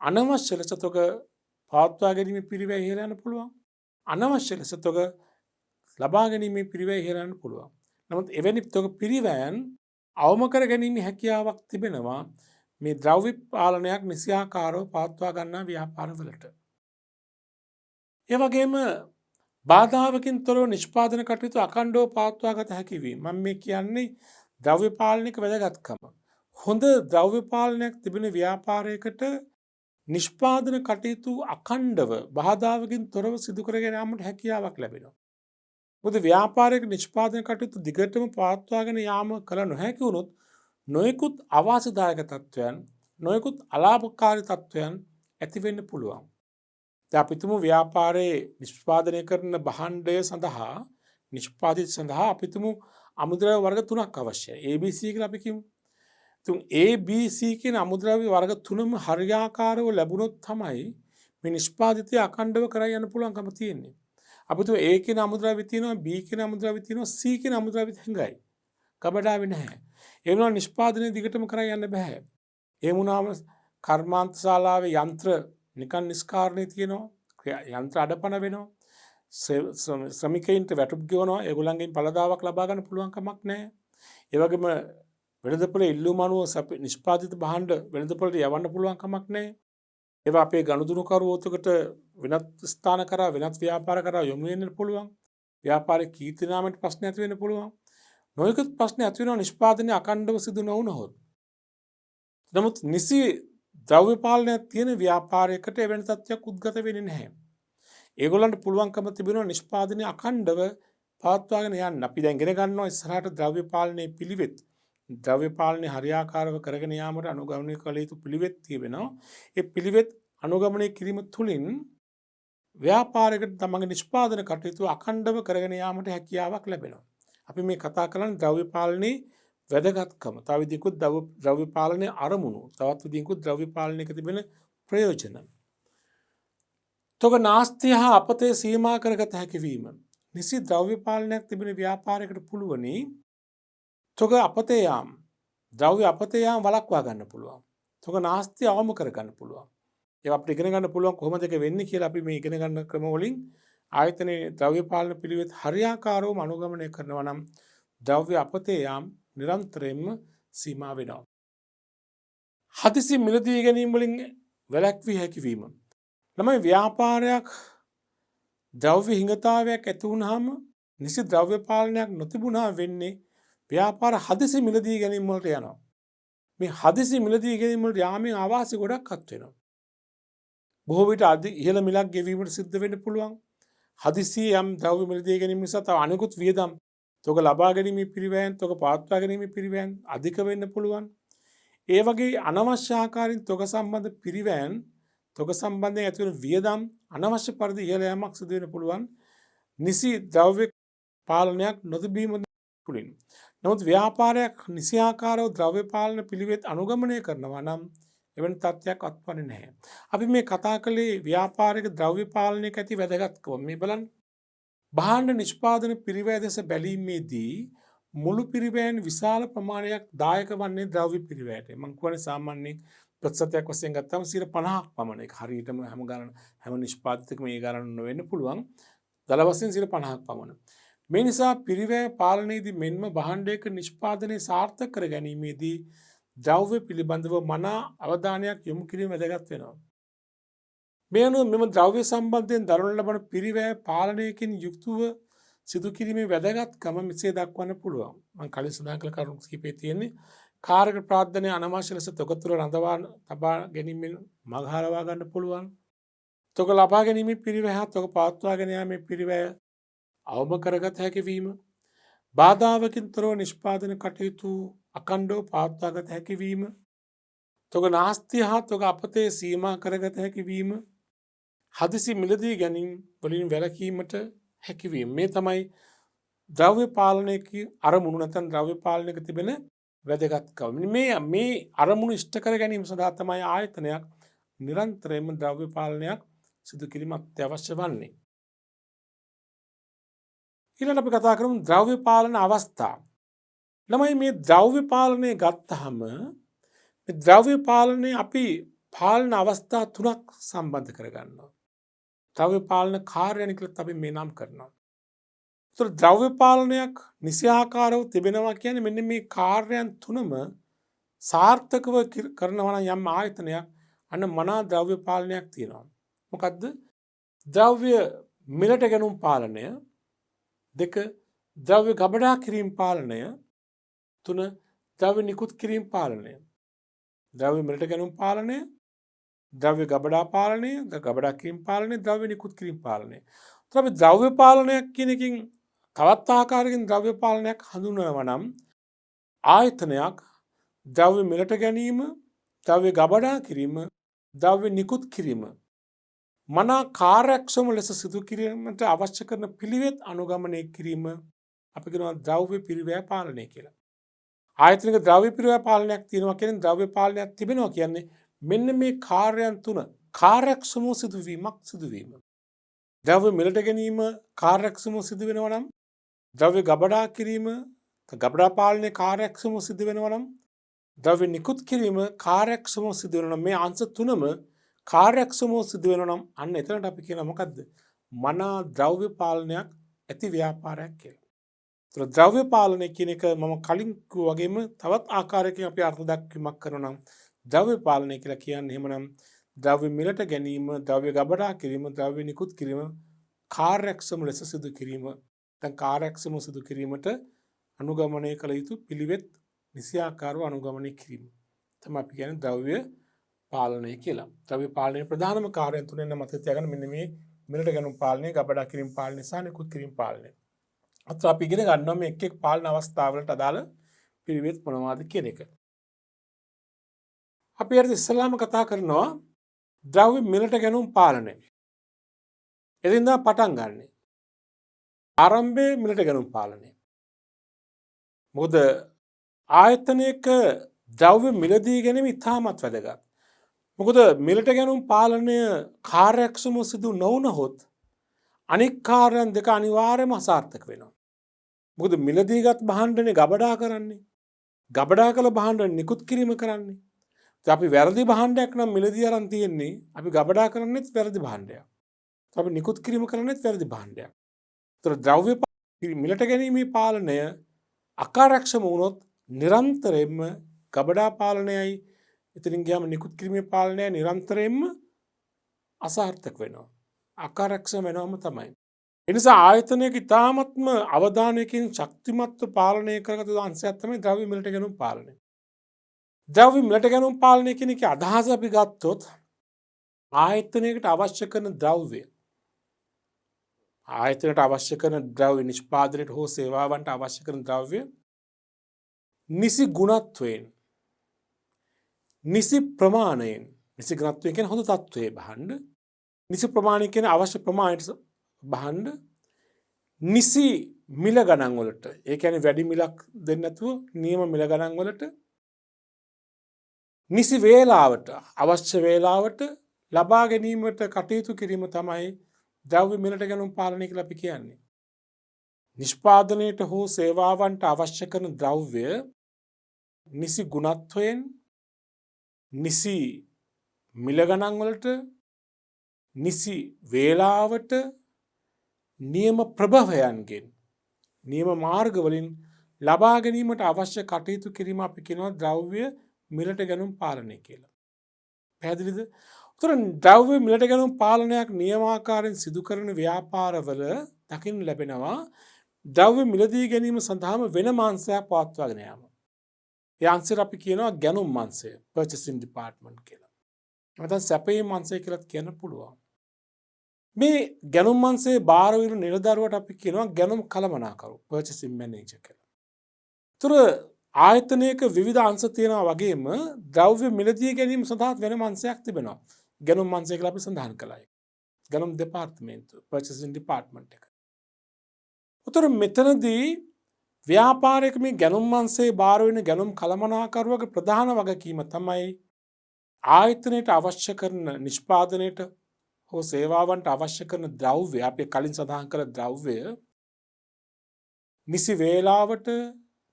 අනවශ්‍ය ලෙස තොග පවත්වා ගැනීමේ පිරිවැය ඉහළ යන්න පුළුවන්. අනවශ්‍ය ලෙස තොග ලබා ගැනීමේ පිරිවැය ඉහළ යන්න පුළුවන්. නමුත් එවැනි තොග පිරිවැයන් අවම කර ගැනීමේ හැකියාවක් තිබෙනවා මේ ද්‍රව්‍ය පාලනයක් නිසියාකාරව පවත්වා ගන්නා ව්‍යාපාරවලට. ඒ වගේම බාධාවකින් තොරව නිෂ්පාදන කටයුතු අඛණ්ඩව පවත්වා ගත හැකි වීම. මම මේ කියන්නේ ද්‍රව්‍ය පාලනික වැදගත්කම. හොඳ ද්‍රව්‍ය පාලනයක් තිබෙන ව්‍යාපාරයකට නිෂ්පාදන කටයුතු අඛණ්ඩව බාධාවකින් තොරව සිදු කරගෙන යාමට හැකියාවක් ලැබෙනවා. මොකද ව්‍යාපාරයක නිෂ්පාදන කටයුතු දිගටම පවත්වාගෙන යාම කල නොහැකි වුණොත් නොයෙකුත් අවාසිදායක තත්ත්වයන් නොයෙකුත් අලාභකාරී තත්ත්වයන් ඇති වෙන්න පුළුවන්. දැන් අපි තුමු ව්‍යාපාරයේ නිෂ්පාදනය කරන භාණ්ඩය සඳහා නිෂ්පාදිත සඳහා අපි තුමු අමුද්‍රව්‍ය වර්ග තුනක් අවශ්‍යයි. ABC කියලා අපි කියමු. තුන් ABC කියන අමුද්‍රව්‍ය වර්ග තුනම හරියාකාරව ලැබුණොත් තමයි මේ නිෂ්පාදිතය අඛණ්ඩව කරගෙන යන්න පුළුවන්කම තියෙන්නේ. අපි තුමු A කියන අමුද්‍රව්‍ය තියෙනවා, B කියන අමුද්‍රව්‍ය තියෙනවා, C කියන අමුද්‍රව්‍ය හංගයි. කබඩාවේ නැහැ. ඒ වුණා නිෂ්පාදනය දිගටම කරගෙන යන්න බෑ. ඒ වුණාම කර්මාන්ත ශාලාවේ යන්ත්‍ර නිකන් නිස්කාරණේ තියෙනවා. යන්ත්‍ර අඩපණ වෙනවා. ශ්‍රමිකයින්ට වැටුප් ගෙවනවා. ඒගොල්ලන්ගෙන් පළදාවක් ලබා ගන්න පුළුවන් කමක් නැහැ. ඒ වගේම වෙළඳපොළ ඉල්ලුම අනුව නිෂ්පාදිත භාණ්ඩ වෙළඳපොළට යවන්න පුළුවන් කමක් නැහැ. ඒවා අපේ ගනුදෙනුකරුවෝතකට වෙනත් ස්ථාන කරා වෙනත් ව්‍යාපාර කරා යොමු වෙන්න පුළුවන්. ව්‍යාපාරේ කීර්ති නාමයට ප්‍රශ්න ඇති වෙන්න පුළුවන්. නොයෙකුත් ප්‍රශ්න ඇති වෙනවා නිෂ්පාදනය අඛණ්ඩව සිදු නොවුනහොත්. නමුත් නිසි ද්‍රව්‍ය පාලනයක් තියෙන ව්‍යාපාරයකට එවැනි තත්ත්වයක් උද්ගත වෙන්නේ නැහැ. ඒගොල්ලන්ට පුළුවන්කම තිබෙනවා නිෂ්පාදනය අඛණ්ඩව පවත්වාගෙන යන්න. අපි දැන් ඉගෙන ගන්නවා ඉස්සරහට ද්‍රව්‍ය පාලනයේ පිළිවෙත්. ද්‍රව්‍ය පාලනය හරියාකාරව කරගෙන යාමට අනුගමනය කළ යුතු පිළිවෙත් තිබෙනවා. ඒ පිළිවෙත් අනුගමනය කිරීම තුළින් ව්‍යාපාරයකට තමන්ගේ නිෂ්පාදන කටයුතු අඛණ්ඩව කරගෙන යාමට හැකියාවක් ලැබෙනවා. අපි මේ කතා කරන්නේ ද්‍රව්‍ය පාලනයේ වැදගත්කම. තව විදිහකුත් ද්‍රව්‍ය පාලනයේ අරමුණු. තවත් විදිහකුත් ද්‍රව්‍ය පාලනයක තිබෙන ප්‍රයෝජන. තොග නාස්තිය හා අපතේ සීමා කරගත හැකි වීම. නිසි ද්‍රව්‍ය පාලනයක් තිබෙන ව්‍යාපාරයකට පුළුවනි තොග අපතේ යාම ද්‍රව්‍ය අපතේ යාම වළක්වා ගන්න පුළුවන්. තොග නාස්තිය අවම කරගන්න පුළුවන්. ඒවා අපිට ඉගෙන ගන්න පුළුවන් කොහොමද ඒක වෙන්නේ කියලා අපි මේ ඉගෙන ගන්න ක්‍රම වලින් ආයතනයේ ද්‍රව්‍ය පාලන පිළිවෙත් හරියාකාරවම අනුගමනය කරනවා නම් ද්‍රව්‍ය අපතේ යාම නිරන්තරයෙන්ම සීමා වෙනවා. හදිසි මිලදී ගැනීම වලින් වැළැක්විය හැකි වීම. ළමයි ව්‍යාපාරයක් ද්‍රව්‍ය හිඟතාවයක් ඇති වුනහම නිසි ද්‍රව්‍ය පාලනයක් නොතිබුණා වෙන්නේ ව්‍යාපාර හදිසි මිලදී ගැනීම වලට යනවා. මේ හදිසි මිලදී ගැනීම වලට යාමෙන් ආවාසි ගොඩක් අත් වෙනවා. බොහෝ විට ඉහළ මිලක් ගෙවීමට සිද්ධ වෙන්න පුළුවන්. හදිසි යම් ද්‍රව්‍ය මිලදී ගැනීම නිසා තව අනෙකුත් වියදම් තොග ලබා ගැනීමේ පිරිවැයන් තොග පවත්වා ගැනීමේ පිරිවැයන් අධික වෙන්න පුළුවන්. ඒ වගේ අනවශ්‍ය ආකාරයෙන් තොග සම්බන්ධ පිරිවැයන් තොග සම්බන්ධයෙන් ඇති වෙන වියදම් අනවශ්‍ය පරිදි ඉහළ යාමක් සිදු වෙන්න පුළුවන්. නිසි ද්‍රව්‍ය පාලනයක් නොතිබීම තුළින්. නමුත් ව්‍යාපාරයක් නිසියාකාරව ද්‍රව්‍ය පාලන පිළිවෙත් අනුගමනය කරනවා නම් එවැනි තත්ත්වයක් අත්වන්නේ නැහැ. අපි මේ කතා කළේ ව්‍යාපාරික ද්‍රව්‍ය පාලනයක ඇති වැදගත්කම. මේ බලන්න භාණ්ඩ නිෂ්පාදන පිරිවැය දෙස බැලීමේදී මුළු පිරිවැයෙන් විශාල ප්‍රමාණයක් දායක වන්නේ ද්‍රව්‍ය පිරිවැයට. මම කියන්නේ සාමාන්‍යයෙන් ප්‍රතිශතයක් වශයෙන් ගත්තම 50ක් පමණ. ඒක හරියටම හැම නිෂ්පාදිතකම ඒ ගණන නොවෙන්න පුළුවන්. දල වශයෙන් 50ක් පමණ. මේ නිසා පිරිවැය පාලනයේදී මෙන්ම භාණ්ඩයක නිෂ්පාදනය සාර්ථක කර ගැනීමේදී ද්‍රව්‍ය පිළිබඳව මනා අවධානයක් යොමු කිරීම වැදගත් වෙනවා. මේ අනුව මෙම ද්‍රව්‍ය සම්බන්ධයෙන් දරනු ලබන පිරිවැය පාලනයකින් යුක්තව සිදු කිරීමේ වැදගත්කම මෙසේ දක්වන්න පුළුවන්. මම කලින් සඳහන් කළ කරුණු කිහිපේ තියෙන්නේ කාර්ක ප්‍රාර්ථනය අනවශ්‍ය ලෙස තොග තුළ රඳවා තබා ගැනීමෙන් මගහරවා ගන්න පුළුවන්. තොග ලබා ගැනීමේ පිරිවැය හා තොග පවත්වාගෙන යාමේ පිරිවැය අවම කරගත හැකි වීම, බාධාවකින් තොරව නිෂ්පාදන කටයුතු අඛණ්ඩව පවත්වාගත හැකි වීම, තොග නාස්තිය හා තොග අපතේ සීමා කරගත හැකි වීම, හදිසි මිලදී ගැනීම වලින් වැළකීමට හැකි වීම. මේ තමයි ද්‍රව්‍ය පාලනයක අරමුණු නැත්නම් ද්‍රව්‍ය පාලනයක තිබෙන වැදගත්කම. මේ අරමුණු ඉෂ්ට කර ගැනීම සඳහා තමයි ආයතනයක් නිරන්තරයෙන්ම ද්‍රව්‍ය පාලනයක් සිදු කිරීම අත්‍යවශ්‍ය වන්නේ. ඊළඟට අපි කතා කරමු ද්‍රව්‍ය පාලන අවස්ථා. ළමයි මේ ද්‍රව්‍ය පාලනය ගත්තහම මේ ද්‍රව්‍ය පාලනය අපි පාලන අවස්ථා තුනක් සම්බන්ධ කරගන්නවා. ද්‍රව්‍ය පාලන කාර්යයන් කියලා අපි මේ නම් කරනවා. ඒතර ද්‍රව්‍ය පාලනයක් නිසියාකාරව තිබෙනවා කියන්නේ මෙන්න මේ කාර්යයන් තුනම සාර්ථකව කරනවා නම් යම් ආයතනයක් අන්න මනා ද්‍රව්‍ය පාලනයක් තියෙනවා. මොකද්ද? ද්‍රව්‍ය මිලට ගැනුම් පාලනය, දෙක ද්‍රව්‍ය ගබඩා කිරීම පාලනය, තුන ද්‍රව්‍ය නිකුත් කිරීම පාලනය. ද්‍රව්‍ය මිලට ගැනුම් පාලනය, ද්‍රව්‍ය ගබඩා පාලනය, ගබඩා කිරීම පාලනය, ද්‍රව්‍ය නිකුත් කිරීම පාලනය. අපි ද්‍රව්‍ය පාලනයක් කියන එකකින් තවත් ආකාරයකින් ද්‍රව්‍ය පාලනයක් හඳුන්වනවා නම් ආයතනයක් ද්‍රව්‍ය මිලට ගැනීම, ද්‍රව්‍ය ගබඩා කිරීම, ද්‍රව්‍ය නිකුත් කිරීම මනා කාර්යක්ෂම ලෙස සිදු කිරීමට අවශ්‍ය කරන පිළිවෙත් අනුගමනය කිරීම අපි කියනවා ද්‍රව්‍ය පිරිවැය පාලනය කියලා. ආයතනික ද්‍රව්‍ය පිරිවැය පාලනයක් තියෙනවා කියන්නේ ද්‍රව්‍ය පාලනයක් තිබෙනවා කියන්නේ මෙන්න මේ කාර්යයන් තුන කාර්යක්ෂම සිදුවීමක් සිදුවීම. ද්‍රව්‍ය මිලට ගැනීම කාර්යක්ෂම සිදු වෙනවා නම් ද්‍රව්‍ය ගබඩා කිරීම ගබඩා පාලනයේ කාර්යක්ෂම සිදු වෙනවා නම් ද්‍රව්‍ය නිකුත් කිරීම කාර්යක්ෂම සිදු වෙනවා නම් මේ අංශ තුනම කාර්යක්ෂම සිදු වෙනවා නම් අන්න එතනට අපි කියන මොකද්ද? මනා ද්‍රව්‍ය පාලනයක් ඇති ව්‍යාපාරයක් කියලා. ඒතර ද්‍රව්‍ය පාලනය කියන එක මම කලින් කිව්වා වගේම තවත් ආකාරයකින් අපි අර්ථ දක්වීමක් කරනවා නම් ද්‍රව්‍ය පාලනය කියලා කියන්නේ එහෙමනම් ද්‍රව්‍ය මිලට ගැනීම, ද්‍රව්‍ය ගබඩා කිරීම, ද්‍රව්‍ය නිකුත් කිරීම කාර්යක්ෂම ලෙස සිදු කිරීම. දැන් කාර්යක්ෂම සිදු කිරීමට අනුගමනය කළ යුතු පිළිවෙත් නිසියාකාරව අනුගමනය කිරීම. තමයි අපි කියන්නේ ද්‍රව්‍ය පාලනය කියලා. ද්‍රව්‍ය පාලනයේ ප්‍රධානම කාර්යයන් තුනෙන් මතක තියාගන්න මෙන්න මේ මිලට ගැනුම් පාලනය, ගබඩා කිරීම පාලනය සහ නිකුත් කිරීම පාලනය. අත අපි ඉගෙන ගන්නවා මේ එක් එක් පාලන අවස්ථාවලට අදාළ පිළිවෙත් මොනවාද කියන එක. අපි අර ඉස්සෙල්ලාම කතා කරනවා ද්‍රව්‍ය මිලට ගැනුම් පාලනය. එදින්දා පටන් ගන්න. ආරම්භයේ මිලට ගැනුම් පාලනය. මොකද ආයතනයක ද්‍රව්‍ය මිලදී ගැනීම ඉතාමත් වැදගත්. මොකද මිලට ගැනුම් පාලනය කාර්යක්ෂම සිදු නොවුනහොත් අනික් කාර්යයන් දෙක අනිවාර්යයෙන්ම අසාර්ථක වෙනවා. මොකද මිලදීගත් භාණ්ඩනේ ගබඩා කරන්නේ. ගබඩා කළ භාණ්ඩ නිකුත් කිරීම කරන්නේ. අපි වැරදි භාණ්ඩයක් නම් මිලදී අරන් තියෙන්නේ අපි ගබඩා කරන්නේත් වැරදි භාණ්ඩයක්. අපි නිකුත් කිරීම කරන්නේත් වැරදි භාණ්ඩයක්. ඒතර ද්‍රව්‍ය මිලට ගැනීමේ පාලනය අකාර්යක්ෂම වුණොත් නිරන්තරයෙන්ම ගබඩා පාලනයයි එතනින් ගියාම නිකුත් කිරීමේ පාලනයයි නිරන්තරයෙන්ම අසාර්ථක වෙනවා. අකාර්යක්ෂම වෙනවම තමයි. ඒ නිසා ආයතනයක ඉතාමත්ම අවධානයකින් ශක්තිමත්ව පාලනය කරගත යුතු අංශයක් තමයි ද්‍රව්‍ය මිලට ගැනුම් පාලනය. ද්‍රව්‍ය මිලට ගැනුම් පාලනය කියන එකේ අදහස අපි ගත්තොත් ආයතනයකට අවශ්‍ය කරන ද්‍රව්‍ය ආයතනයට අවශ්‍ය කරන ද්‍රව්‍ය නිෂ්පාදනයට හෝ සේවාවන්ට අවශ්‍ය කරන ද්‍රව්‍ය නිසි ගුණත්වයෙන් නිසි ප්‍රමාණයෙන් නිසි ගුණත්වයෙන් කියන හොඳ තත්ත්වයේ භාණ්ඩ නිසි ප්‍රමාණය කියන අවශ්‍ය ප්‍රමාණයට භාණ්ඩ නිසි මිල ගණන් වලට ඒ කියන්නේ වැඩි මිලක් දෙන්නේ නැතුව නියම මිල ගණන් වලට නිසි වේලාවට අවශ්‍ය වේලාවට ලබා ගැනීමට කටයුතු කිරීම තමයි ද්‍රව්‍ය මිලට ගැනුම් පාලනය කියලා අපි කියන්නේ. නිෂ්පාදනයට හෝ සේවාවන්ට අවශ්‍ය කරන ද්‍රව්‍ය නිසි ගුණත්වයෙන් නිසි මිල ගණන් වලට නිසි වේලාවට නියම ප්‍රභවයන්ගෙන් නියම මාර්ග වලින් ලබා ගැනීමට අවශ්‍ය කටයුතු කිරීම අපි කියනවා ද්‍රව්‍ය මිලට ගැනුම් පාලනය කියලා. පැහැදිලිද? උතර ද්‍රව්‍ය මිලට ගැනුම් පාලනයක් නියමාකාරයෙන් සිදු කරන ව්‍යාපාරවල දකින්න ලැබෙනවා ද්‍රව්‍ය මිලදී ගැනීම සඳහාම වෙනම අංශයක් පවත්වාගෙන යාම. ඒ අංශයට අපි කියනවා ගැනුම් අංශය, purchasing department කියලා. නැත්නම් සැපයීම් අංශය කියලාත් කියන්න පුළුවන්. මේ ගැනුම් අංශයේ බාර වෙන නිලදරුවට අපි කියනවා ගැනුම් කළමනාකරු, purchasing manager කියලා. ඒතර ආයතනයක විවිධ අංශ තියෙනවා වගේම ද්‍රව්‍ය මිලදී ගැනීම සඳහා වෙනම අංශයක් තිබෙනවා. ගැනුම් අංශය කියලා අපි සඳහන් කළා. ගැනුම් දෙපාර්තමේන්තුව, purchasing department එක. උතර මෙතනදී ව්‍යාපාරයක මේ ගැනුම් අංශයේ බාර වෙන ගැනුම් කළමනාකරුවගේ ප්‍රධාන වගකීම තමයි ආයතනයට අවශ්‍ය කරන නිෂ්පාදනයට හෝ සේවාවන්ට අවශ්‍ය කරන ද්‍රව්‍ය අපි කලින් සඳහන් කළ ද්‍රව්‍ය නිසි වේලාවට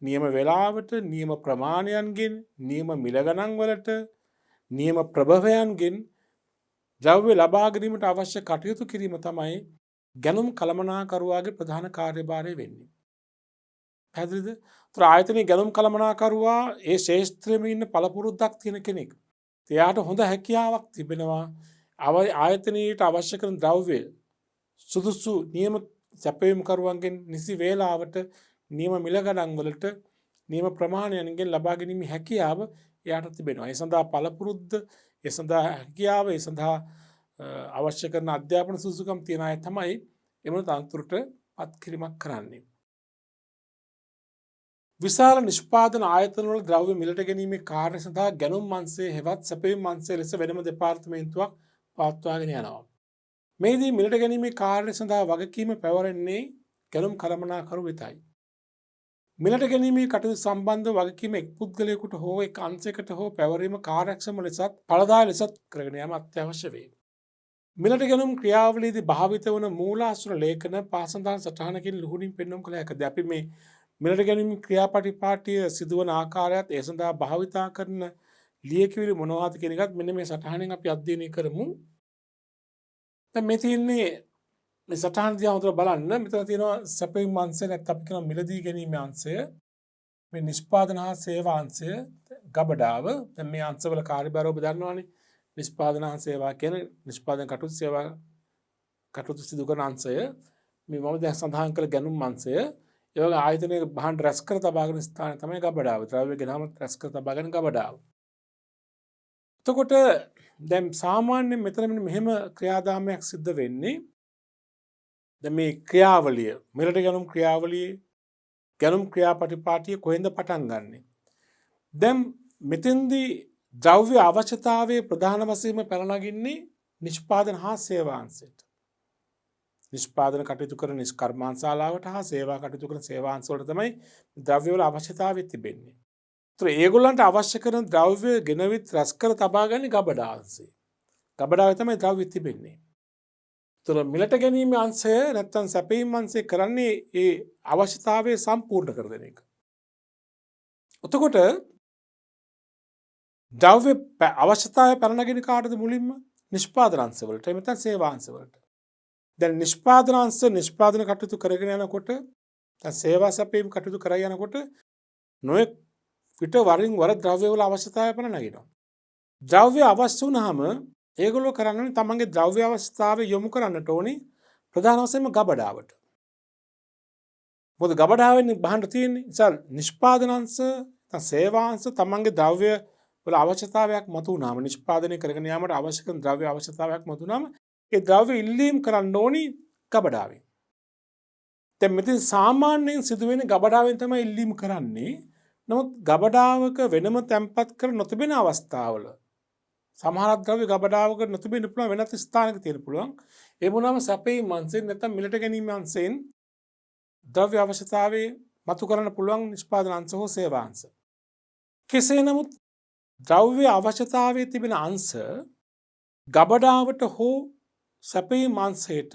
නියම වේලාවට නියම ප්‍රමාණයන්ගෙන් නියම මිල ගණන් වලට නියම ප්‍රභවයන්ගෙන් ද්‍රව්‍ය ලබා ගැනීමට අවශ්‍ය කටයුතු කිරීම තමයි ගැනුම් කළමනාකරුවාගේ ප්‍රධාන කාර්යභාරය වෙන්නේ. පැහැදිලිද? ඒතර ආයතනයේ ගැනුම් කළමනාකරුවා ඒ ශේෂ්ත්‍රයේම ඉන්න පළපුරුද්දක් තියෙන කෙනෙක්. එයාට හොඳ හැකියාවක් තිබෙනවා. ආයතනයට අවශ්‍ය කරන ද්‍රව්‍ය සුදුසු නියම සැපයීම් කරුවන්ගෙන් නිසි වේලාවට නියම මිල ගණන් වලට නියම ප්‍රමාණයන්ගෙන් ලබා ගැනීමේ හැකියාව එයාට තිබෙනවා. ඒ සඳහා පළපුරුද්ද, ඒ සඳහා හැකියාව, ඒ සඳහා අවශ්‍ය කරන අධ්‍යාපන සුසුකම් තියන අය තමයි එම තනතුරට පත් කිරීමක් කරන්නේ. විශාල නිෂ්පාදන ආයතනවල ද්‍රව්‍ය මිලට ගැනීමේ කාර්ය සඳහා ගැනුම් අංශයේ හෙවත් සැපයීම් අංශය ලෙස වෙනම දෙපාර්තමේන්තුවක් පවත්වාගෙන යනවා. මෙහිදී මිලට ගැනීමේ කාර්ය සඳහා වගකීම පැවරෙන්නේ ගැනුම් කළමනාකරු වෙතයි. මිලට ගැනීමේ කටයුතු සම්බන්ධ වගකීම එක් පුද්ගලයෙකුට හෝ එක් අංශයකට හෝ පැවරීම කාර්යක්ෂම ලෙසත් ඵලදායී ලෙසත් කරගෙන යාම අත්‍යවශ්‍ය වේ. මිලට ගැනුම් ක්‍රියාවලියේදී භාවිත වන මූලාශ්‍ර ලේඛන පාසඳාන් සටහනකින් ලුහුණින් පෙන්වුම් කළ හැකිද. අපි මේ මිලට ගැනීම ක්‍රියාපටිපාටිය සිදුවන ආකාරයත් ඒ සඳහා භාවිතා කරන ලියකියවිලි මොනවාද කියන එකත් මෙන්න මේ සටහනෙන් අපි අධ්‍යයනය කරමු. දැන් මේ තියෙන්නේ මේ සටහන දිහා හොඳට බලන්න. මෙතන තියෙනවා සැපයීම් අංශය නැත්නම් අපි කියන මිලදී ගැනීම අංශය, මේ නිෂ්පාදන හා සේවා අංශය, ගබඩාව. දැන් මේ අංශවල කාර්යභාරය ඔබ දන්නවනේ. නිෂ්පාදන හා සේවා කියන නිෂ්පාදන කටයුතු සේවා කටයුතු සිදු කරන අංශය. මේ මම දැන් සඳහන් කළ ගැනුම් අංශය. ඒ වගේ ආයතනයේ භාණ්ඩ රැස් කර තබාගෙන ස්ථානය තමයි ගබඩාව. ද්‍රව්‍ය ගෙනාම රැස් කර තබාගෙන ගබඩාව. එතකොට දැන් සාමාන්‍යයෙන් මෙතන මෙහෙම ක්‍රියාදාමයක් සිද්ධ වෙන්නේ. දැන් මේ ක්‍රියාවලිය මිලට ගැනුම් ක්‍රියාවලියේ ගැනුම් ක්‍රියාපටිපාටිය කොහෙන්ද පටන් ගන්නෙ? දැන් මෙතෙන්දී ද්‍රව්‍ය අවශ්‍යතාවයේ ප්‍රධාන වශයෙන්ම පැනනගින්නේ නිෂ්පාදන හා සේවා අංශයට. නිෂ්පාදන කටයුතු කරන නිෂ්කර්මාන්තශාලාවට හා සේවා කටයුතු කරන සේවා අංශ වලට තමයි ද්‍රව්‍ය වල අවශ්‍යතාවය තිබෙන්නේ. ඒතර ඒගොල්ලන්ට අවශ්‍ය කරන ද්‍රව්‍ය ගෙනවිත් රැස් කර තබාගන්නේ ගබඩා අංශය. ගබඩාවේ තමයි ද්‍රව්‍ය තිබෙන්නේ. ඒතර මිලට ගැනීම අංශය නැත්තම් සැපයීම් අංශය කරන්නේ ඒ අවශ්‍යතාවය සම්පූර්ණ කර දෙන එක. එතකොට ද්‍රව්‍ය අවශ්‍යතාවය පැනනගෙන කාටද මුලින්ම? නිෂ්පාදන අංශ වලට. එහෙම නැත්නම් සේවා අංශ වලට. දැන් නිෂ්පාදන අංශ නිෂ්පාදන කටයුතු කරගෙන යනකොට දැන් සේවා සැපයීම් කටයුතු කරගෙන යනකොට නොයෙක් පිට වරින් වර ද්‍රව්‍ය වල අවශ්‍යතාවය පැන නගිනවා. ද්‍රව්‍ය අවශ්‍ය වුණාම ඒගොල්ලෝ කරන්නේ තමන්ගේ ද්‍රව්‍ය අවශ්‍යතාවය යොමු කරන්නට ඕනේ ප්‍රධාන වශයෙන්ම ගබඩාවට. මොකද ගබඩාවෙන් බහන්න තියෙන්නේ. නිසා නිෂ්පාදන අංශ නැත්නම් සේවා අංශ තමන්ගේ ද්‍රව්‍ය වල අවශ්‍යතාවයක් මතු වුණාම නිෂ්පාදනය කරගෙන යාමට අවශ්‍ය කරන ද්‍රව්‍ය අවශ්‍යතාවයක් මතු වුණාම ඒ ද්‍රව්‍ය ඉල්ලීම් කරන්න ඕනි ගබඩාවෙන්. දැන් මෙතන සාමාන්‍යයෙන් සිදුවෙන ගබඩාවෙන් තමයි ඉල්ලීම් කරන්නේ. නමුත් ගබඩාවක වෙනම තැන්පත් කර නොතිබෙන අවස්ථාවල සමහර ද්‍රව්‍ය ගබඩාවක නොතිබෙන්න පුළුවන්, වෙනත් ස්ථානයක තියෙන්න පුළුවන්. ඒ වුණාම සැපයීම් අංශයෙන් නැත්නම් මිලට ගැනීම අංශයෙන් ද්‍රව්‍ය අවශ්‍යතාවය මතු කරන්න පුළුවන් නිෂ්පාදන අංශ හෝ සේවා අංශ. කෙසේ නමුත් ද්‍රව්‍ය අවශ්‍යතාවයේ තිබෙන අංශ ගබඩාවට හෝ සැපයීම් අංශයට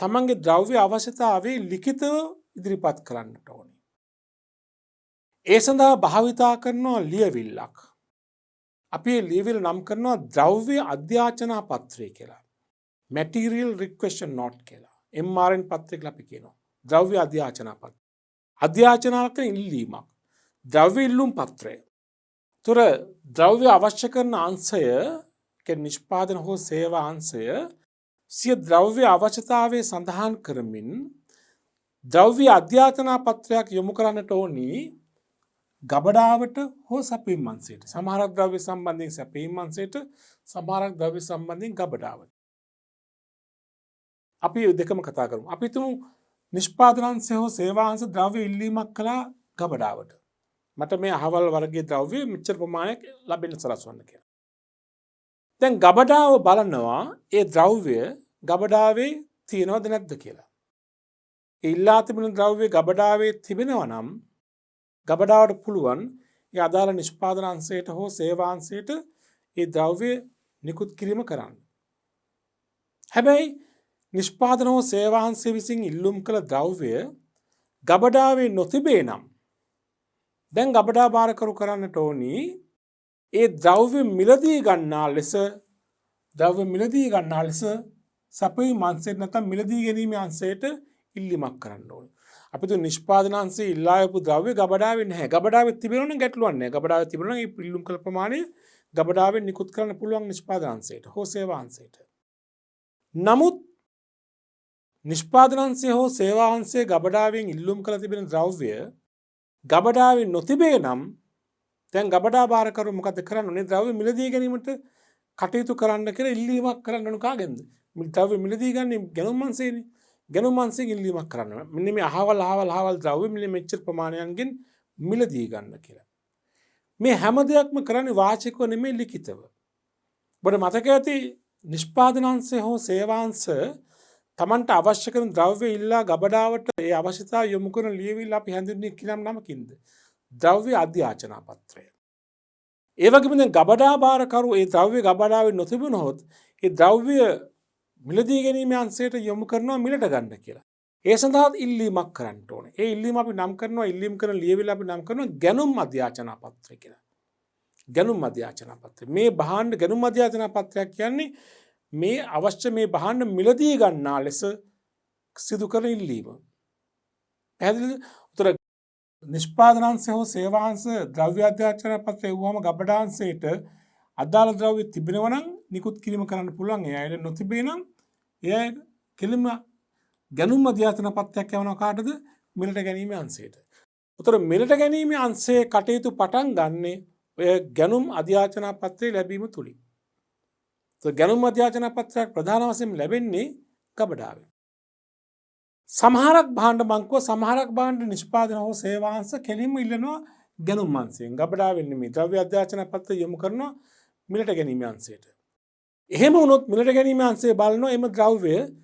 තමන්ගේ ද්‍රව්‍ය අවශ්‍යතාවය ලිඛිතව ඉදිරිපත් කරන්නට ඕනේ. ඒ සඳහා භාවිතා කරනවා ලියවිල්ලක්. අපි මේ ලියවිල්ල නම් කරනවා ද්‍රව්‍ය අධ්‍යාචනා පත්‍රය කියලා. Material Requisition Note කියලා. MRN පත්‍රය කියලා අපි කියනවා. ද්‍රව්‍ය අධ්‍යාචනා පත්‍රය. අධ්‍යාචනාක ඉල්ලීමක්. ද්‍රව්‍ය ඉල්ලුම් පත්‍රය. තුර ද්‍රව්‍ය අවශ්‍ය කරන අංශය කියන්නේ නිෂ්පාදන හෝ සේවා අංශය සිය ද්‍රව්‍ය අවශ්‍යතාවය සඳහන් කරමින් ද්‍රව්‍ය අධ්‍යාචනා පත්‍රයක් යොමු කරන්නට ඕනි ගබඩාවට හෝ සැපයීම් අංශයට. සමහර ද්‍රව්‍ය සම්බන්ධයෙන් සැපයීම් අංශයට, සමහර ද්‍රව්‍ය සම්බන්ධයෙන් ගබඩාවට. අපි දෙකම කතා කරමු. අපි තුමු නිෂ්පාදන අංශය හෝ සේවා අංශ ද්‍රව්‍ය ඉල්ලීමක් කළා ගබඩාවට. මට මේ අහවල් වර්ගයේ ද්‍රව්‍ය මෙච්චර ප්‍රමාණයක් ලැබෙන්න සලස්වන්න කියලා. දැන් ගබඩාව බලනවා ඒ ද්‍රව්‍ය ගබඩාවේ තියෙනවද නැද්ද කියලා. ඒ ඉල්ලා තිබෙන ද්‍රව්‍ය ගබඩාවේ තිබෙනවා නම් ගබඩාවට පුළුවන් ඒ අදාළ නිෂ්පාදන අංශයට හෝ සේවා අංශයට ඒ ද්‍රව්‍ය නිකුත් කිරීම කරන්න. හැබැයි නිෂ්පාදන හෝ සේවා අංශය විසින් ඉල්ලුම් කළ ද්‍රව්‍ය ගබඩාවේ නොතිබේ නම් දැන් ගබඩා බාරකරු කරන්නට ඕනි ඒ ද්‍රව්‍ය මිලදී ගන්නා ලෙස සැපයීම් අංශයට නැත්නම් මිලදී ගැනීම අංශයට ඉල්ලීමක් කරන්න ඕනේ. අපි තුන් නිෂ්පාදන අංශයේ ඉල්ලා යපු ද්‍රව්‍ය ගබඩාවේ නැහැ. ගබඩාවේ තිබෙනවා නම් ගැටලුවක් නැහැ. ගබඩාවේ තිබුණා නම් ඒ ඉල්ලුම් කළ ප්‍රමාණය ගබඩාවෙන් නිකුත් කරන්න පුළුවන් නිෂ්පාදන අංශයට හෝ සේවා අංශයට. නමුත් නිෂ්පාදන අංශය හෝ සේවා අංශයේ ගබඩාවෙන් ඉල්ලුම් කළ තිබෙන ද්‍රව්‍ය ගබඩාවේ නොතිබේ නම් දැන් ගබඩා භාරකරු මොකද කරන්නේ? ද්‍රව්‍ය මිලදී ගැනීමට කටයුතු කරන්න කියලා ඉල්ලීමක් කරන්න ඕන කාගෙන්ද? ද්‍රව්‍ය මිලදී ගන්නේ ගැනුම් අංශයේනේ. ගැනුම් අංශයෙන් ඉල්ලීමක් කරන්න. මෙන්න මේ අහවල් ද්‍රව්‍ය මෙච්චර ප්‍රමාණයන්ගෙන් මිලදී ගන්න කියලා. මේ හැම දෙයක්ම කරන්නේ වාචිකව නෙමෙයි ලිඛිතව. ඔබට මතක ඇති නිෂ්පාදනාංශය හෝ සේවාංශ තමන්ට අවශ්‍ය කරන ද්‍රව්‍ය ඉල්ලා ගබඩාවට ඒ අවශ්‍යතාව යොමු කරන ලියවිල්ල අපි හැඳින්වන්නේ කිනම් නමකින්ද? ද්‍රව්‍ය අධ්‍යාචනා පත්‍රය. ඒ වගේම දැන් ගබඩා භාරකරු ඒ ද්‍රව්‍ය ගබඩාවේ නොතිබුණොත් ඒ ද්‍රව්‍ය මිලදී ගැනීම අංශයට යොමු කරනවා මිලට ගන්න කියලා. ඒ සඳහා ඉල්ලීමක් කරන්න ඕනේ. ඒ ඉල්ලීම අපි නම් කරනවා ඉල්ලීම් කරන ලියවිල්ල අපි නම් කරනවා ගැනුම් අධ්‍යාචනා පත්‍රය කියලා. ගැනුම් අධ්‍යාචනා පත්‍රය. මේ භාණ්ඩ ගැනුම් අධ්‍යාචනා පත්‍රයක් කියන්නේ මේ අවශ්‍ය මේ භාණ්ඩ මිලදී ගන්නා ලෙස සිදු කරන ඉල්ලීම. පැහැදිලිද? උතර නිෂ්පාදනාංශය හෝ සේවාංශ ද්‍රව්‍ය අධ්‍යාචනා පත්‍රය වුවම ගබඩාංශයට අදාළ ද්‍රව්‍ය තිබෙනවා නම් නිකුත් කිරීම කරන්න පුළුවන්. ඒ අයට නොතිබේ නම් එය කෙලින්ම ගැනුම් අධ්‍යාචනා පත්‍රයක් යවනවා කාටද? මිලට ගැනීම අංශයට. උතර මිලට ගැනීම අංශයේ කටයුතු පටන් ගන්නේ ඔය ගැනුම් අධ්‍යාචනා පත්‍රය ලැබීම තුලින්. ගැනුම් අධ්‍යාචනා පත්‍රයක් ප්‍රධාන වශයෙන් ලැබෙන්නේ ගබඩාවෙන්. සමහරක් භාණ්ඩ බංකුව සමහරක් භාණ්ඩ නිෂ්පාදන හෝ සේවාංශ කෙලින්ම ඉල්ලනවා ගැනුම් අංශයෙන්. ගබඩාවෙන් නෙමෙයි ද්‍රව්‍ය අධ්‍යාචනා පත්‍රය යොමු කරනවා මිලට ගැනීම අංශයට. එහෙම වුණොත් මිලට ගැනීම අංශය බලනවා එම ද්‍රව්‍ය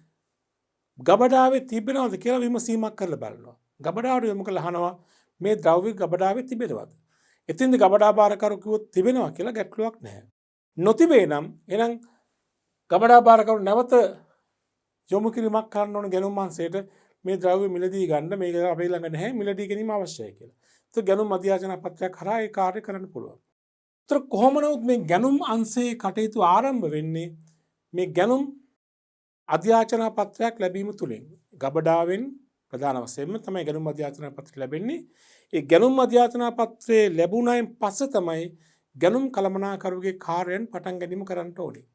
ගබඩාවේ තිබෙනවද කියලා විමසීමක් කරලා බලනවා. ගබඩාවට යොමු කරලා අහනවා මේ ද්‍රව්‍ය ගබඩාවේ තිබෙනවද? එතින්ද ගබඩා භාරකරු කිව්වොත් තිබෙනවා කියලා ගැටලුවක් නැහැ. නොතිබේ නම් එහෙනම් ගබඩා භාරකරු නැවත යොමු කිරීමක් කරන්න ඕන ගැනුම් අංශයට මේ ද්‍රව්‍ය මිලදී ගන්න මේක අපේ ළඟ නැහැ මිලදී ගැනීම අවශ්‍යයි කියලා. ඒක ගැනුම් අධ්‍යාචනා පත්‍රයක් කරා ඒ කාර්ය කරන්න පුළුවන්. ඒතර කොහොම නමුත් මේ ගැනුම් අංශයේ කටයුතු ආරම්භ වෙන්නේ මේ ගැනුම් අධ්‍යාචනා පත්‍රයක් ලැබීම තුලින්. ගබඩාවෙන් ප්‍රධාන වශයෙන්ම තමයි ගැනුම් අධ්‍යාචනා පත්‍රය ලැබෙන්නේ. ඒ ගැනුම් අධ්‍යාචනා පත්‍රය ලැබුණයින් පස්සේ තමයි ගැනුම් කළමනාකරුගේ කාර්යයන් පටන් ගැනීම කරන්න ඕනේ.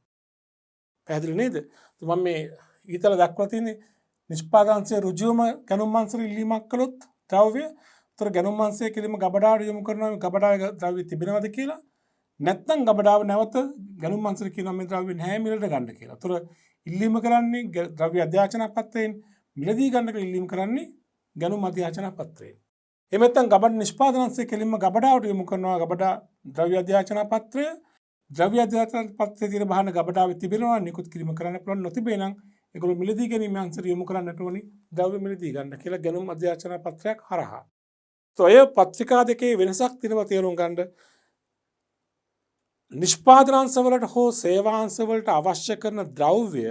පැහැදිලි නේද? මම මේ ඊතල දක්වලා තියෙන්නේ නිෂ්පාදනාංශයේ ඍජුවම ගැනුම් අංශයට ඉල්ලීමක් කළොත් ද්‍රව්‍ය උතර ගැනුම් අංශයේ කෙලින්ම ගබඩාවට යොමු කරනවා ගබඩාවේ ද්‍රව්‍ය තිබෙනවද කියලා. නැත්නම් ගබඩාව නැවත ගැනුම් අංශයට කියනවා මේ ද්‍රව්‍ය නැහැ මිලට ගන්න කියලා. උතර ඉල්ලීම කරන්නේ ද්‍රව්‍ය අධ්‍යාචනා පත්‍රයෙන් මිලදී ගන්නට ඉල්ලීම කරන්නේ ගැනුම් අධ්‍යාචනා පත්‍රයෙන්. එහෙම නැත්නම් ගබඩ නිෂ්පාදනාංශයේ කෙලින්ම ගබඩාවට යොමු කරනවා ගබඩා ද්‍රව්‍ය අධ්‍යාචනා පත්‍රය ද්‍රව්‍ය අධ්‍යාචනා පත්‍රයේ තියෙන භාණ්ඩ ගබඩාවේ තිබෙනවා නිකුත් කිරීම කරන්න පුළුවන් නොතිබේ නම් ඒගොල්ලෝ මිලදී ගැනීම අංශයට යොමු කරන්නට ඕනි ද්‍රව්‍ය මිලදී ගන්න කියලා ගැනුම් අධ්‍යාචනා පත්‍රයක් හරහා. ඔය පත්‍රිකා දෙකේ වෙනසක් තියෙනවා තේරුම් ගන්න. නිෂ්පාදනාංශවලට හෝ සේවාංශවලට අවශ්‍ය කරන ද්‍රව්‍ය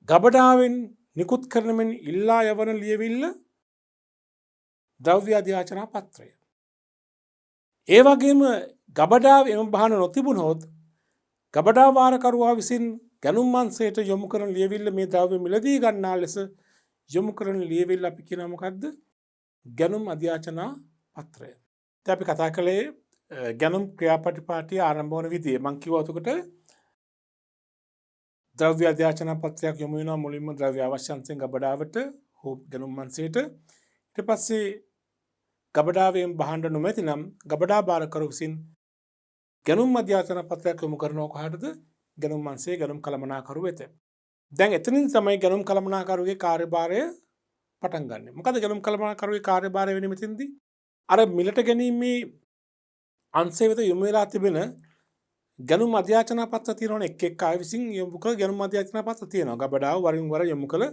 ගබඩාවෙන් නිකුත් කරන මෙන් ඉල්ලා යවන ලියවිල්ල ද්‍රව්‍ය අධ්‍යාචනා පත්‍රය. ඒ වගේම ගබඩාවේ එම භාණ්ඩ නොතිබුණොත් ගබඩා භාරකරුවා විසින් ගැනුම් අංශයට යොමු කරන ලියවිල්ල මේ ද්‍රව්‍ය මිලදී ගන්නා ලෙස යොමු කරන ලියවිල්ල අපි කියනවා මොකද්ද? ගැනුම් අධ්‍යාචනා පත්‍රය. දැන් අපි කතා කළේ ගැනුම් ක්‍රියාපටිපාටිය ආරම්භ වන විදිය. මම කිව්වා එතකොට ද්‍රව්‍ය අධ්‍යාචනා පත්‍රයක් යොමු වෙනවා මුලින්ම ද්‍රව්‍ය අවශ්‍ය අංශයෙන් ගබඩාවට හෝ ගැනුම් අංශයට. ඊට පස්සේ ගබඩාවෙන් භාණ්ඩ නොමැති නම් ගබඩා භාරකරු විසින් ගැනුම් අධ්‍යාචනා පත්‍රයක් යොමු කරනවා කොහටද? ගැනුම් අංශයේ ගැනුම් කළමනාකරු වෙත. දැන් එතනින් තමයි ගැනුම් කළමනාකරුගේ කාර්යභාරය පටන් ගන්න. මොකද ගැනුම් කළමනාකරුගේ කාර්යභාරය වෙන්නේ මෙතෙන්දී? අර මිලට ගැනීමේ අංශය වෙත යොමු වෙලා තිබෙන ගැනුම් අධ්‍යාචනා පත්‍ර තියෙනවනේ එක් අය විසින් යොමු කළ ගැනුම් අධ්‍යාචනා පත්‍ර තියෙනවා. ගබඩාව වරින් වර යොමු කළ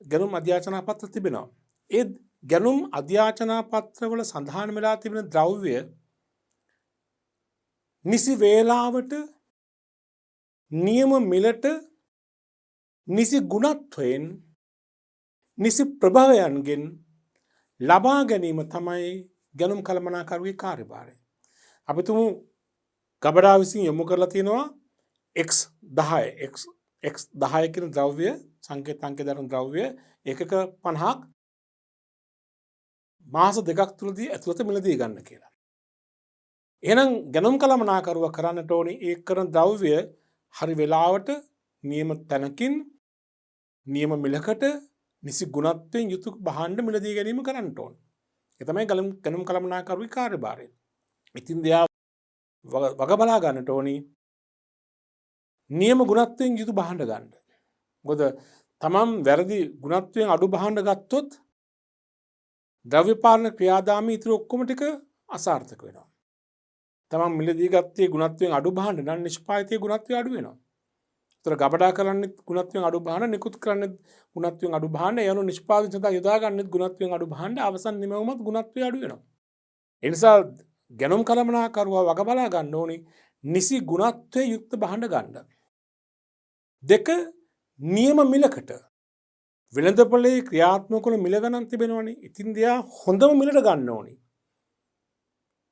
ගැනුම් අධ්‍යාචනා පත්‍ර තිබෙනවා. ඒ ගැනුම් අධ්‍යාචනා පත්‍රවල සඳහන් වෙලා තිබෙන ද්‍රව්‍ය නිසි වේලාවට නියම මිලට නිසි ගුණත්වයෙන් නිසි ප්‍රභවයන්ගෙන් ලබා ගැනීම තමයි ගැනුම් කළමනාකරුගේ කාර්යභාරය. අපි තුමු ගබඩාව විසින් යොමු කරලා තියෙනවා X10 කියන ද්‍රව්‍ය සංකේතාංක දරන ද්‍රව්‍ය ඒකක 50ක් මාස දෙකක් තුලදී ඇතුළත මිලදී ගන්න කියලා. එහෙනම් ගැනුම් කළමනාකරුවා කරන්නට ඕනේ ඒ කරන ද්‍රව්‍ය හරි වෙලාවට නියම තැනකින් නියම මිලකට නිසි ගුණත්වයෙන් යුතු භාණ්ඩ මිලදී ගැනීම කරන්නට ඕනේ. ඒ තමයි ගණුම් කළමනාකරුගේ කාර්යභාරය. ඉතින් දෙයා වග බලා ගන්නට ඕනි නියම ගුණත්වයෙන් යුතු භාණ්ඩ ගන්න. මොකද තමන් වැරදි ගුණත්වයෙන් අඩු භාණ්ඩ ගත්තොත් ද්‍රව්‍ය පාලන ක්‍රියාදාමයේ ඉතුරු ඔක්කොම ටික අසාර්ථක වෙනවා. තමන් මිලදී ගත්තේ ගුණත්වයෙන් අඩු භාණ්ඩ නම් නිෂ්පාදිතයේ ගුණත්වය අඩු වෙනවා. ඒතර ගබඩා කරන්නේ ගුණත්වයෙන් අඩු භාණ්ඩ, නිකුත් කරන්නේ ගුණත්වයෙන් අඩු භාණ්ඩ, යනු නිෂ්පාදනය සඳහා යොදා ගන්නෙත් ගුණත්වයෙන් අඩු භාණ්ඩ, අවසන් නිමවුමත් ගුණත්වය අඩු වෙනවා. ඒ නිසා ගැනුම් කළමනාකරුවා වග බලා ගන්න ඕනි නිසි ගුණත්වයේ යුක්ත භාණ්ඩ ගන්න. දෙක නියම මිලකට වෙළඳපොලේ ක්‍රියාත්මක වන මිල ගණන් තිබෙනවනේ. ඉතින් දෙයා හොඳම මිලට ගන්න ඕනි.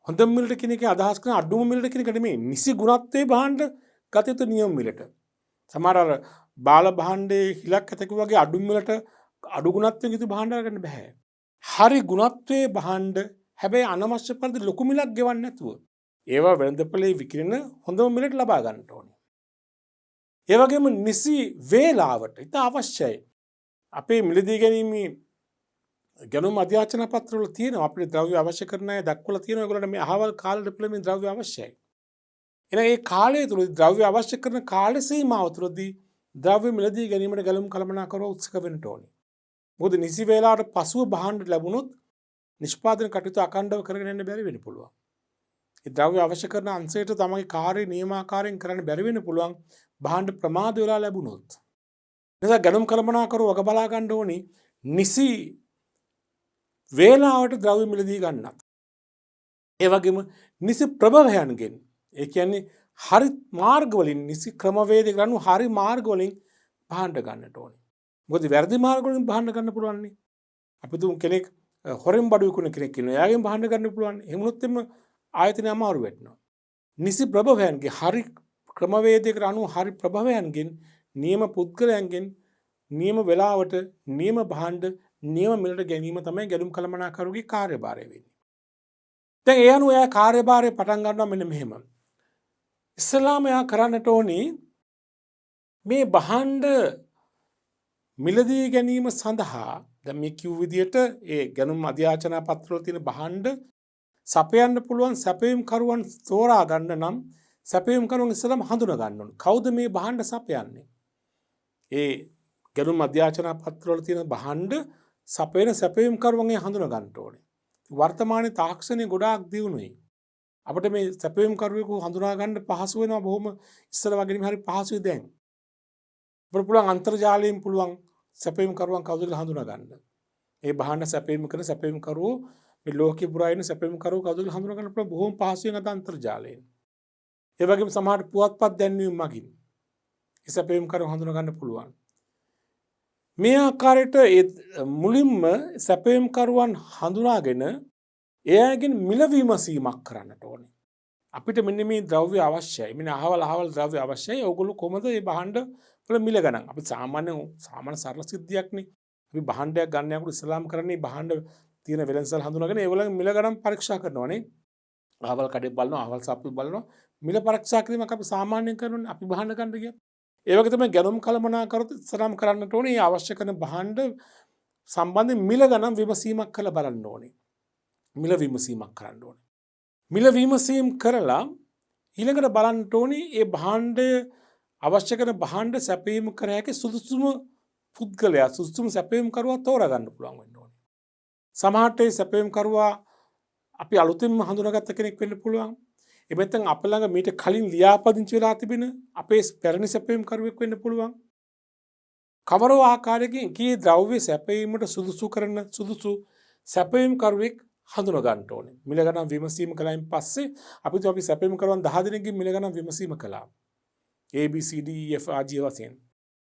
හොඳම මිලට කියන එකේ අදහස් කරන අඩුම මිලට කියන එක නෙමෙයි. නිසි ගුණත්වයේ භාණ්ඩ ගත යුතු නියම මිලට. සමහර අර බාල භාණ්ඩේ හිලක් ඇතක වගේ අඩු මිලට අඩු ගුණත්වයෙන් යුතු භාණ්ඩ ගන්න බෑ. හරි ගුණත්වයේ භාණ්ඩ හැබැයි අනවශ්‍ය පරිදි ලොකු මිලක් ගෙවන්නේ නැතුව ඒවා වෙළඳපොලේ විකිරෙන හොඳම මිලට ලබා ගන්න ඕනේ. ඒ වගේම නිසි වේලාවට ඉත අවශ්‍යයි. අපේ මිලදී ගැනීමේ ගැනුම් අධ්‍යාචන පත්‍රවල තියෙනවා අපිට ද්‍රව්‍ය අවශ්‍ය කරන අය දක්වලා තියෙනවා ඒගොල්ලන්ට මේ අහවල් කාලෙට පිළිම ද්‍රව්‍ය අවශ්‍යයි. එහෙනම් ඒ කාලය තුලදී ද්‍රව්‍ය අවශ්‍ය කරන කාල සීමාව තුලදී ද්‍රව්‍ය මිලදී ගැනීමට ගැලුම් කළමනාකරුවා උත්සුක වෙන්න ඕනේ. මොකද නිසි වේලාවට පසුව භාණ්ඩ ලැබුණොත් නිෂ්පාදන කටයුතු අඛණ්ඩව කරගෙන යන්න බැරි වෙන්න පුළුවන්. ඒ ද්‍රව්‍ය අවශ්‍ය කරන අංශයට තමගේ කාර්ය නියමාකාරයෙන් කරන්න බැරි වෙන්න පුළුවන් භාණ්ඩ ප්‍රමාද වෙලා ලැබුණොත්. නිසා ගැනුම් කළමනාකරුවා වග බලා ගන්න ඕනි නිසි වේලාවට ද්‍රව්‍ය මිලදී ගන්නත්. ඒ වගේම නිසි ප්‍රභවයන්ගෙන් ඒ කියන්නේ හරි මාර්ග වලින් නිසි ක්‍රමවේදයකට අනුව හරි මාර්ග වලින් භාණ්ඩ ගන්නට ඕනේ. මොකද වැරදි මාර්ග වලින් භාණ්ඩ ගන්න පුළුවන් නේ. අපි තුමු කෙනෙක් හොරෙන් බඩු විකුණන කෙනෙක් ඉන්නවා. එයාගෙන් භාණ්ඩ ගන්න පුළුවන්. එහෙම වුණොත් එimhe ආයතනය අමාරු වෙනවා. නිසි ප්‍රභවයන්ගේ හරි ක්‍රමවේදයකට අනුව හරි ප්‍රභවයන්ගෙන් නියම පුද්ගලයන්ගෙන් නියම වෙලාවට නියම භාණ්ඩ නියම මිලට ගැනීම තමයි ගැනුම් කළමනාකරුගේ කාර්යභාරය වෙන්නේ. දැන් ඒ අනුව එයා කාර්යභාරය පටන් ගන්නවා මෙන්න මෙහෙම. ඉස්ලාම එයා කරන්නට ඕනි මේ භාණ්ඩ මිලදී ගැනීම සඳහා දැන් මේ කිව් විදියට ඒ ගැනුම් අධ්‍යාචන පත්‍රවල තියෙන භාණ්ඩ සපයන්න පුළුවන් සැපයීම් කරුවන් තෝරා ගන්න නම් සැපයීම් කරුවන් ඉස්සෙල්ලාම හඳුනා ගන්න ඕනේ. කවුද මේ භාණ්ඩ සපයන්නේ? ඒ ගැනුම් අධ්‍යාචන පත්‍රවල තියෙන භාණ්ඩ සපයන සැපයීම් කරුවන්ගේ හඳුනා ගන්න ඕනේ. වර්තමානයේ තාක්ෂණය ගොඩාක් දියුණුයි. අපිට මේ සැපයීම් කරුවෙකු හඳුනා ගන්න පහසු වෙනවා බොහොම ඉස්සර වගේ නෙමෙයි හරි පහසුයි දැන්. අපිට පුළුවන් අන්තර්ජාලයෙන් පුළුවන් සැපයීම් කරුවන් කවුද කියලා හඳුනා ගන්න. ඒ භාණ්ඩ සැපයීම් කරන සැපයීම් කරුවෝ මේ ලෝකේ පුරායින සැපයීම් කරුවෝ කවුද කියලා හඳුනා ගන්න පුළුවන් බොහොම පහසුවෙන් අද අන්තර්ජාලයෙන්. ඒ වගේම සමහර පුවත්පත් දැන්වීම් මගින් ඒ සැපයීම් කරුවෝ හඳුනා ගන්න පුළුවන්. මේ ආකාරයට මුලින්ම සැපයීම් කරුවන් හඳුනාගෙන එයාගෙන් මිල විමසීමක් කරන්නට ඕනේ. අපිට මෙන්න මේ ද්‍රව්‍ය අවශ්‍යයි. මෙන්න අහවල් ද්‍රව්‍ය අවශ්‍යයි. ඕගොල්ලෝ කොහමද මේ භාණ්ඩ වල මිල ගණන්? අපි සාමාන්‍ය සරල සිද්ධියක්නේ. අපි භාණ්ඩයක් ගන්න යනකොට ඉස්ලාම් කරන්නේ භාණ්ඩ තියෙන වෙළඳසල් හඳුනාගෙන ඒවලගේ මිල ගණන් පරීක්ෂා කරනවානේ. අහවල් කඩේ බලනවා, අහවල් සාප්පුවේ බලනවා. මිල පරීක්ෂා කිරීමක් අපි සාමාන්‍යයෙන් කරනවානේ. අපි භාණ්ඩ ගන්න ගියා. ඒ වගේ තමයි ගැනුම් කළමනාකරුවෝ ඉස්ලාම් කරන්නට ඕනේ. මේ අවශ්‍ය කරන භාණ්ඩ සම්බන්ධ මිල ගණන් විමසීමක් කරලා බලන්න ඕනේ. මිල විමසීමක් කරන්න ඕනේ. මිල විමසීම් කරලා ඊළඟට බලන්න ඕනේ ඒ භාණ්ඩය අවශ්‍ය කරන භාණ්ඩ සැපයීම කර හැකි සුදුසුම පුද්ගලයා සුදුසුම සැපයීම් කරුවා තෝරා ගන්න පුළුවන් වෙන්න ඕනේ. සමහරට ඒ සැපයීම් කරුවා අපි අලුතින්ම හඳුනාගත්ත කෙනෙක් වෙන්න පුළුවන්. ඒ නැත්නම් අප ළඟ මීට කලින් ලියාපදිංචි වෙලා තිබෙන අපේ පැරණි සැපයීම් කරුවෙක් වෙන්න පුළුවන්. කවර ආකාරයකින් කී ද්‍රව්‍ය සැපයීමට සුදුසු කරන සුදුසු සැපයීම් කරුවෙක් හඳුනා ගන්න ඕනේ. මිල ගණන් විමසීම කළායින් පස්සේ අපි සැපයීම් කරුවන් 10 දෙනෙක්ගෙන් මිල ගණන් විමසීම කළා. A B C D E F G වශයෙන්.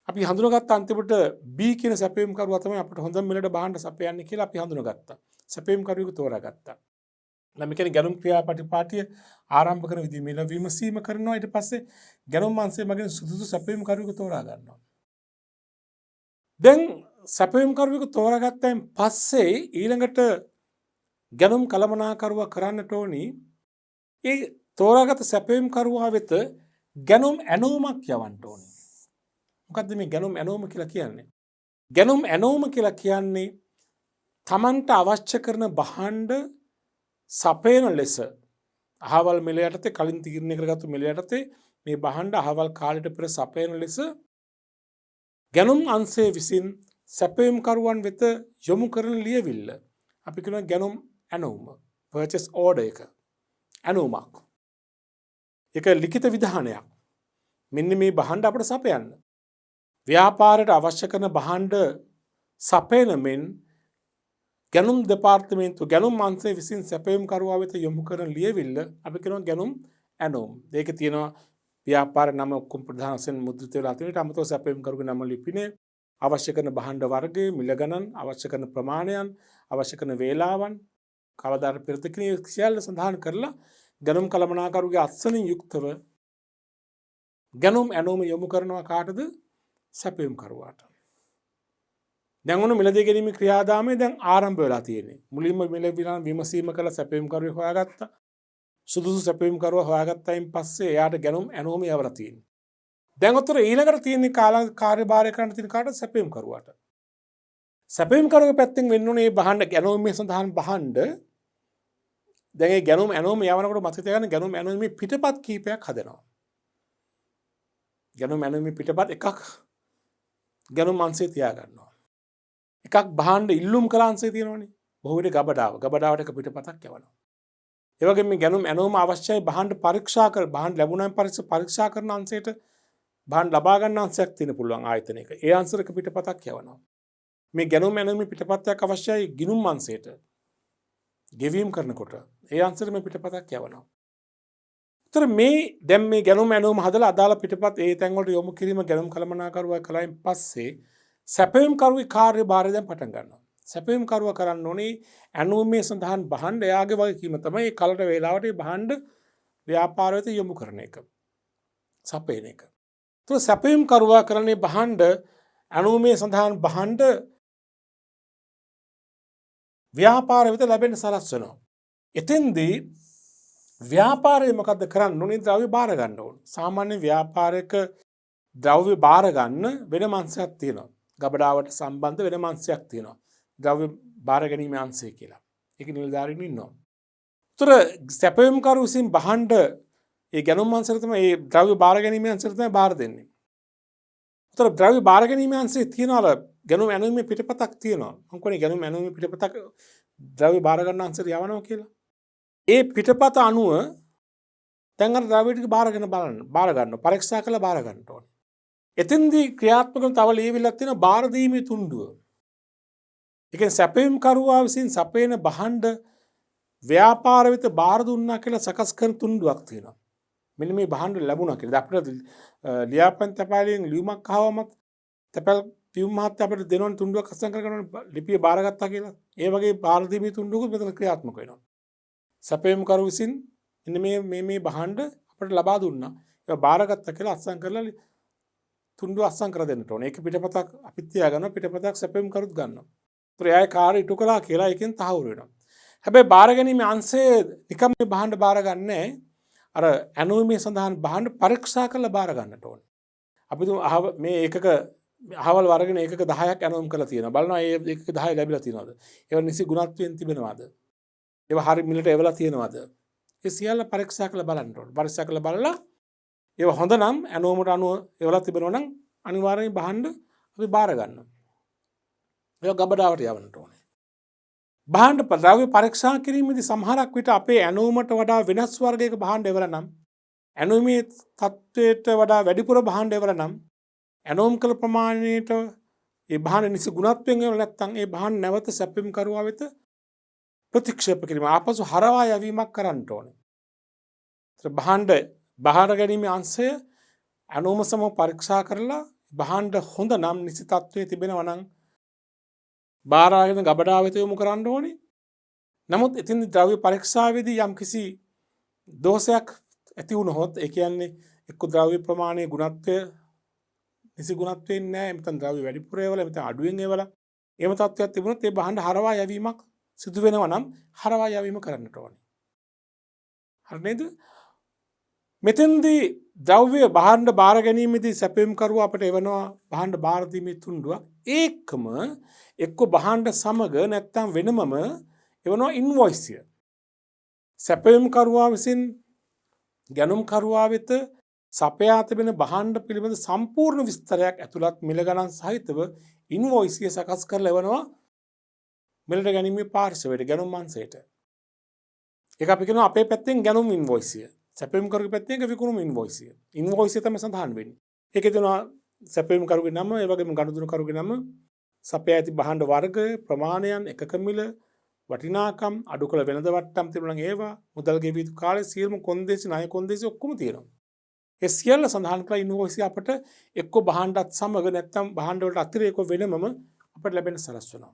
අපි හඳුනාගත්ත අන්තිමට B කියන සැපයීම් කරුවා තමයි අපිට හොඳම මිලට භාණ්ඩ සපයන්නේ කියලා අපි හඳුනාගත්තා. සැපයීම් කරුවෙකු තෝරාගත්තා. නම් කියන්නේ ගැනුම් ක්‍රියාපටිපාටිය ආරම්භ කරන විදිහ මිල විමසීම කරනවා ඊට පස්සේ ගැනුම් අංශය මගින් සුදුසු සැපයීම් කරුවෙකු තෝරා ගන්නවා. දැන් සැපයීම් කරුවෙකු තෝරාගත්තයින් පස්සේ ඊළඟට ගැනුම් කළමනාකරුවා කරන්නට ඕනි ඒ තෝරාගත් සැපයීම් කරුවා වෙත ගැනුම් ඇනෝමක් යවන්න ඕනේ. මොකද්ද මේ ගැනුම් ඇනෝම කියලා කියන්නේ? ගැනුම් ඇනෝම කියලා කියන්නේ තමන්ට අවශ්‍ය කරන භාණ්ඩ සපයන ලෙස අහවල් මිල යටතේ කලින් තීරණය කරගත්තු මිල යටතේ මේ භාණ්ඩ අහවල් කාලයට පෙර සපයන ලෙස ගැනුම් අංශය විසින් සැපයුම්කරුවන් වෙත යොමු කරන ලියවිල්ල අපි කියනවා ගැනුම් ඇනවුම purchase order එක ඇනවුමක්. ඒක ලිඛිත විධානයක්. මෙන්න මේ භාණ්ඩ අපිට සපයන්න. ව්‍යාපාරයට අවශ්‍ය කරන භාණ්ඩ සපයන මෙන් ගැනුම් දෙපාර්තමේන්තුව ගැනුම් අංශය විසින් සැපයුම්කරුවා වෙත යොමු කරන ලියවිල්ල අපි කියනවා ගැනුම් ඇනවුම්. ඒක තියෙනවා ව්‍යාපාර නම ඔක්කොම ප්‍රධාන වශයෙන් මුද්‍රිත වෙලා තියෙන අමතව සැපයුම්කරුගේ නම ලිපිනේ අවශ්‍ය කරන භාණ්ඩ වර්ගය මිල ගණන් අවශ්‍ය කරන ප්‍රමාණයන් අවශ්‍ය කරන වේලාවන් කවදාද පෙරද කියන සියල්ල සඳහන් කරලා ගැනුම් කළමනාකරුගේ අත්සනින් යුක්තව ගැනුම් ඇනවුම යොමු කරනවා කාටද සැපයුම්කරුවාට. දැන් ඔන්න මිලදී ගැනීමේ ක්‍රියාදාමය දැන් ආරම්භ වෙලා තියෙන්නේ. මුලින්ම මිල විමසීම කළ සැපයුම්කරුවෙක් හොයාගත්තා. සුදුසු සැපයුම්කරුවා හොයාගත්තයින් පස්සේ එයාට ගැනුම් ඇනවුම යවලා තියෙනවා. දැන් උතර ඊළඟට තියෙන කාර්යභාරය කරන්න තියෙන කාට සැපයුම්කරුවාට. සැපයුම්කරුවගේ පැත්තෙන් වෙන්න ඕනේ මේ භාණ්ඩ ගැනුමේ සඳහන් භාණ්ඩ දැන් ඒ ගැනුම් ඇනවුම යවනකොට මතක තියාගන්න ගැනුම් ඇනවුමේ පිටපත් කීපයක් හදනවා. ගැනුම් ඇනවුමේ පිටපත් එකක් ගැනුම් අංශය තියාගන්නවා. එකක් භාණ්ඩ ඉල්ලුම් කළ අංශය තියෙනවනේ. බොහෝ විට ගබඩාවට එක පිටපතක් යවනවා. ඒ වගේම මේ ගැනුම් ඇනවුම අවශ්‍යයි භාණ්ඩ පරීක්ෂා කර භාණ්ඩ ලැබුණාම පරීක්ෂා කරන අංශයට භාණ්ඩ ලබා ගන්න අංශයක් තියෙන පුළුවන් ආයතනයක. ඒ අංශයක පිටපතක් යවනවා. මේ ගැනුම් ඇනවුමේ පිටපතක් අවශ්‍යයි ගිණුම් අංශයට. ගෙවීම් කරනකොට ඒ අංශයට මේ පිටපතක් යවනවා. ඒතර මේ දැන් මේ ගැනුම් ඇනවුම හදලා අදාළ පිටපත් ඒ තැන් වලට යොමු කිරීම ගැනුම් කළමනාකරුවා කලයින් පස්සේ සැපයුම්කරුගේ කාර්යභාරය දැන් පටන් ගන්නවා. සැපයුම්කරුවා කරන්න ඕනේ ඇනවුමේ සඳහන් භාණ්ඩ එයාගේ වගකීම තමයි ඒ කලට වේලාවට ඒ භාණ්ඩ ව්‍යාපාර වෙත යොමු කරන එක. සපයන එක. ඒතර සැපයුම්කරුවා කරන්නේ භාණ්ඩ ඇනවුමේ සඳහන් භාණ්ඩ ව්‍යාපාර වෙත ලැබෙන්න සලස්වනවා. එතෙන්දී ව්‍යාපාරය මොකද්ද කරන්න ඕනේ? ද්‍රව්‍ය බාර ගන්න ඕනේ. සාමාන්‍ය ව්‍යාපාරයක ද්‍රව්‍ය බාර ගන්න වෙනම අංශයක් තියෙනවා. ගබඩාවට සම්බන්ධ වෙනම අංශයක් තියෙනවා. ද්‍රව්‍ය බාර ගැනීම අංශය කියලා. ඒක නිලධාරීන් ඉන්නවා. උතර සැපයුම්කරු විසින් භාණ්ඩ ඒ ගැනුම් අංශයට තමයි ඒ ද්‍රව්‍ය බාර ගැනීම අංශයට තමයි බාර දෙන්නේ. උතර ද්‍රව්‍ය බාර ගැනීම අංශයේ තියනවා ගැනුම් ඇනවුමේ පිටපතක් තියෙනවා. මම කියන්නේ ගැනුම් ඇනවුමේ පිටපතක් ද්‍රව්‍ය බාර ගන්න අංශයට යවනවා කියලා. ඒ පිටපත අනුව දැන් අර ද්‍රව්‍ය ටික බාර ගන්නවා. පරීක්ෂා කරලා බාර ගන්න ඕනේ. එතෙන්දී ක්‍රියාත්මක වෙන තව ලියවිල්ලක් තියෙනවා බාර දීමේ තුණ්ඩුව. ඒ කියන්නේ සැපයුම්කරුවා විසින් සපයන භාණ්ඩ ව්‍යාපාර වෙත බාර දුන්නා කියලා සකස් කරන තුණ්ඩුවක් තියෙනවා. මෙන්න මේ භාණ්ඩ ලැබුණා කියලා. අපිට ලියාපදිංචි තපාලෙන් ලියුමක් ආවමත් තපාල් පියුම් මහත්තයා අපිට දෙනවන තුණ්ඩුවක් අත්සන් කරගන්න ලිපිය බාරගත්තා කියලා. ඒ වගේ බාර දීමේ තුණ්ඩුවකුත් මෙතන ක්‍රියාත්මක වෙනවා. සැපයුම්කරු විසින් මෙන්න මේ භාණ්ඩ අපිට ලබා දුන්නා. ඒක බාරගත්තා කියලා අත්සන් කරලා තුණ්ඩුව අත්සන් කර දෙන්නට ඕනේ. ඒක පිටපතක් අපිත් තියාගන්නවා පිටපතක් සැපයුම්කරුත් ගන්නවා. ඒතර එයාගේ කාර්ය ඉටු කළා කියලා එකෙන් තහවුරු වෙනවා. හැබැයි බාර ගැනීමේ අංශය නිකම් මේ භාණ්ඩ බාර ගන්නෑ. අර ඇනවුමේ සඳහන් භාණ්ඩ පරීක්ෂා කරලා බාර ගන්නට ඕනේ. අපි මේ ඒකක අහවල් වර්ගන ඒකක 10ක් ඇනවුම් කරලා තියෙනවා. බලනවා ඒ ඒකක 10 ලැබිලා තියෙනවද? ඒවා නිසි ගුණත්වයෙන් තිබෙනවද? ඒවා හරි මිලට එවලා තියෙනවද? ඒ සියල්ල පරීක්ෂා කරලා බලන්න ඕනේ. පරීක්ෂා කරලා බලලා ඒවා හොඳ නම් ඇනවුමට අනුව එවලා තිබෙනවා නම් අනිවාර්යයෙන් භාණ්ඩ අපි බාර ගන්නවා. ඒවා ගබඩාවට යවන්නට ඕනේ. භාණ්ඩ ද්‍රව්‍ය පරීක්ෂා කිරීමේදී සමහරක් විට අපේ ඇනවුමට වඩා වෙනස් වර්ගයක භාණ්ඩ එවලා නම් ඇනවුමේ තත්ත්වයට වඩා වැඩිපුර භාණ්ඩ එවලා නම් ඇනවුම් කළ ප්‍රමාණයට ඒ භාණ්ඩ නිසි ගුණත්වයෙන් එවලා නැත්නම් ඒ භාණ්ඩ නැවත සැපයුම්කරුවා වෙත ප්‍රතික්ෂේප කිරීම ආපසු හරවා යවීමක් කරන්න ඕනේ. භාණ්ඩ බාර ගැනීමේ අංශය ඇනවුම සමග පරීක්ෂා කරලා භාණ්ඩ හොඳ නම් නිසි තත්ත්වයේ තිබෙනවා නම් බාරාගෙන ගබඩාව වෙත යොමු කරන්න ඕනේ. නමුත් ඉතින් ද්‍රව්‍ය පරීක්ෂාවේදී යම්කිසි දෝෂයක් ඇති වුණොත් ඒ කියන්නේ එක්ක ද්‍රව්‍ය ප්‍රමාණයේ ගුණත්වය නිසි ගුණත්වයෙන් නැහැ. එතන ද්‍රව්‍ය වැඩිපුර ඒවලා එතන අඩුවෙන් ඒවලා එහෙම තත්ත්වයක් තිබුණොත් ඒ භාණ්ඩ හරවා යවීමක් සිදු වෙනවා නම් හරවා යවීම කරන්නට ඕනේ. හරි නේද? මෙතෙන්දී ද්‍රව්‍ය භාණ්ඩ බාර ගැනීමේදී සැපයුම්කරුවා අපට එවනවා භාණ්ඩ බාර දීමේ තුණ්ඩුවක්. ඒකම එක්ක භාණ්ඩ සමග නැත්තම් වෙනමම එවනවා ඉන්වොයිස් එක. සැපයුම්කරුවා විසින් ගැනුම්කරුවා වෙත සපයා තිබෙන භාණ්ඩ පිළිබඳ සම්පූර්ණ විස්තරයක් ඇතුළත් මිල ගණන් සහිතව ඉන්වොයිස් එක සකස් කරලා එවනවා මිලට ගැනීමේ පාර්ශවයට ගැනුම් අංශයට. ඒක අපි කියනවා අපේ පැත්තෙන් ගැනුම් ඉන්වොයිස් එක. සැපයුම්කරුගේ පැත්තෙන් ඒක විකුණුම් ඉන්වොයිස් එක. ඉන්වොයිස් එක තමයි සඳහන් වෙන්නේ. ඒකේ තියෙනවා සැපයුම්කරුගේ නම, ඒ වගේම ගනුදෙනුකරුගේ නම, සපයා ඇති භාණ්ඩ වර්ග, ප්‍රමාණයන්, එකක මිල, වටිනාකම්, අඩු කළ වෙළඳ වට්ටම් තිබුණා නම් ඒවා, මුදල් ගෙවිය යුතු කාලය, සියලුම කොන්දේසි, ණය කොන්දේසි ඔක්කොම තියෙනවා. ඒ සියල්ල සඳහන් කරලා ඉන්වොයිස් එක අපට එක්ක භාණ්ඩත් සමග නැත්නම් භාණ්ඩ වලට අතිරේකව වෙනමම අපට ලැබෙන සලස්වනවා.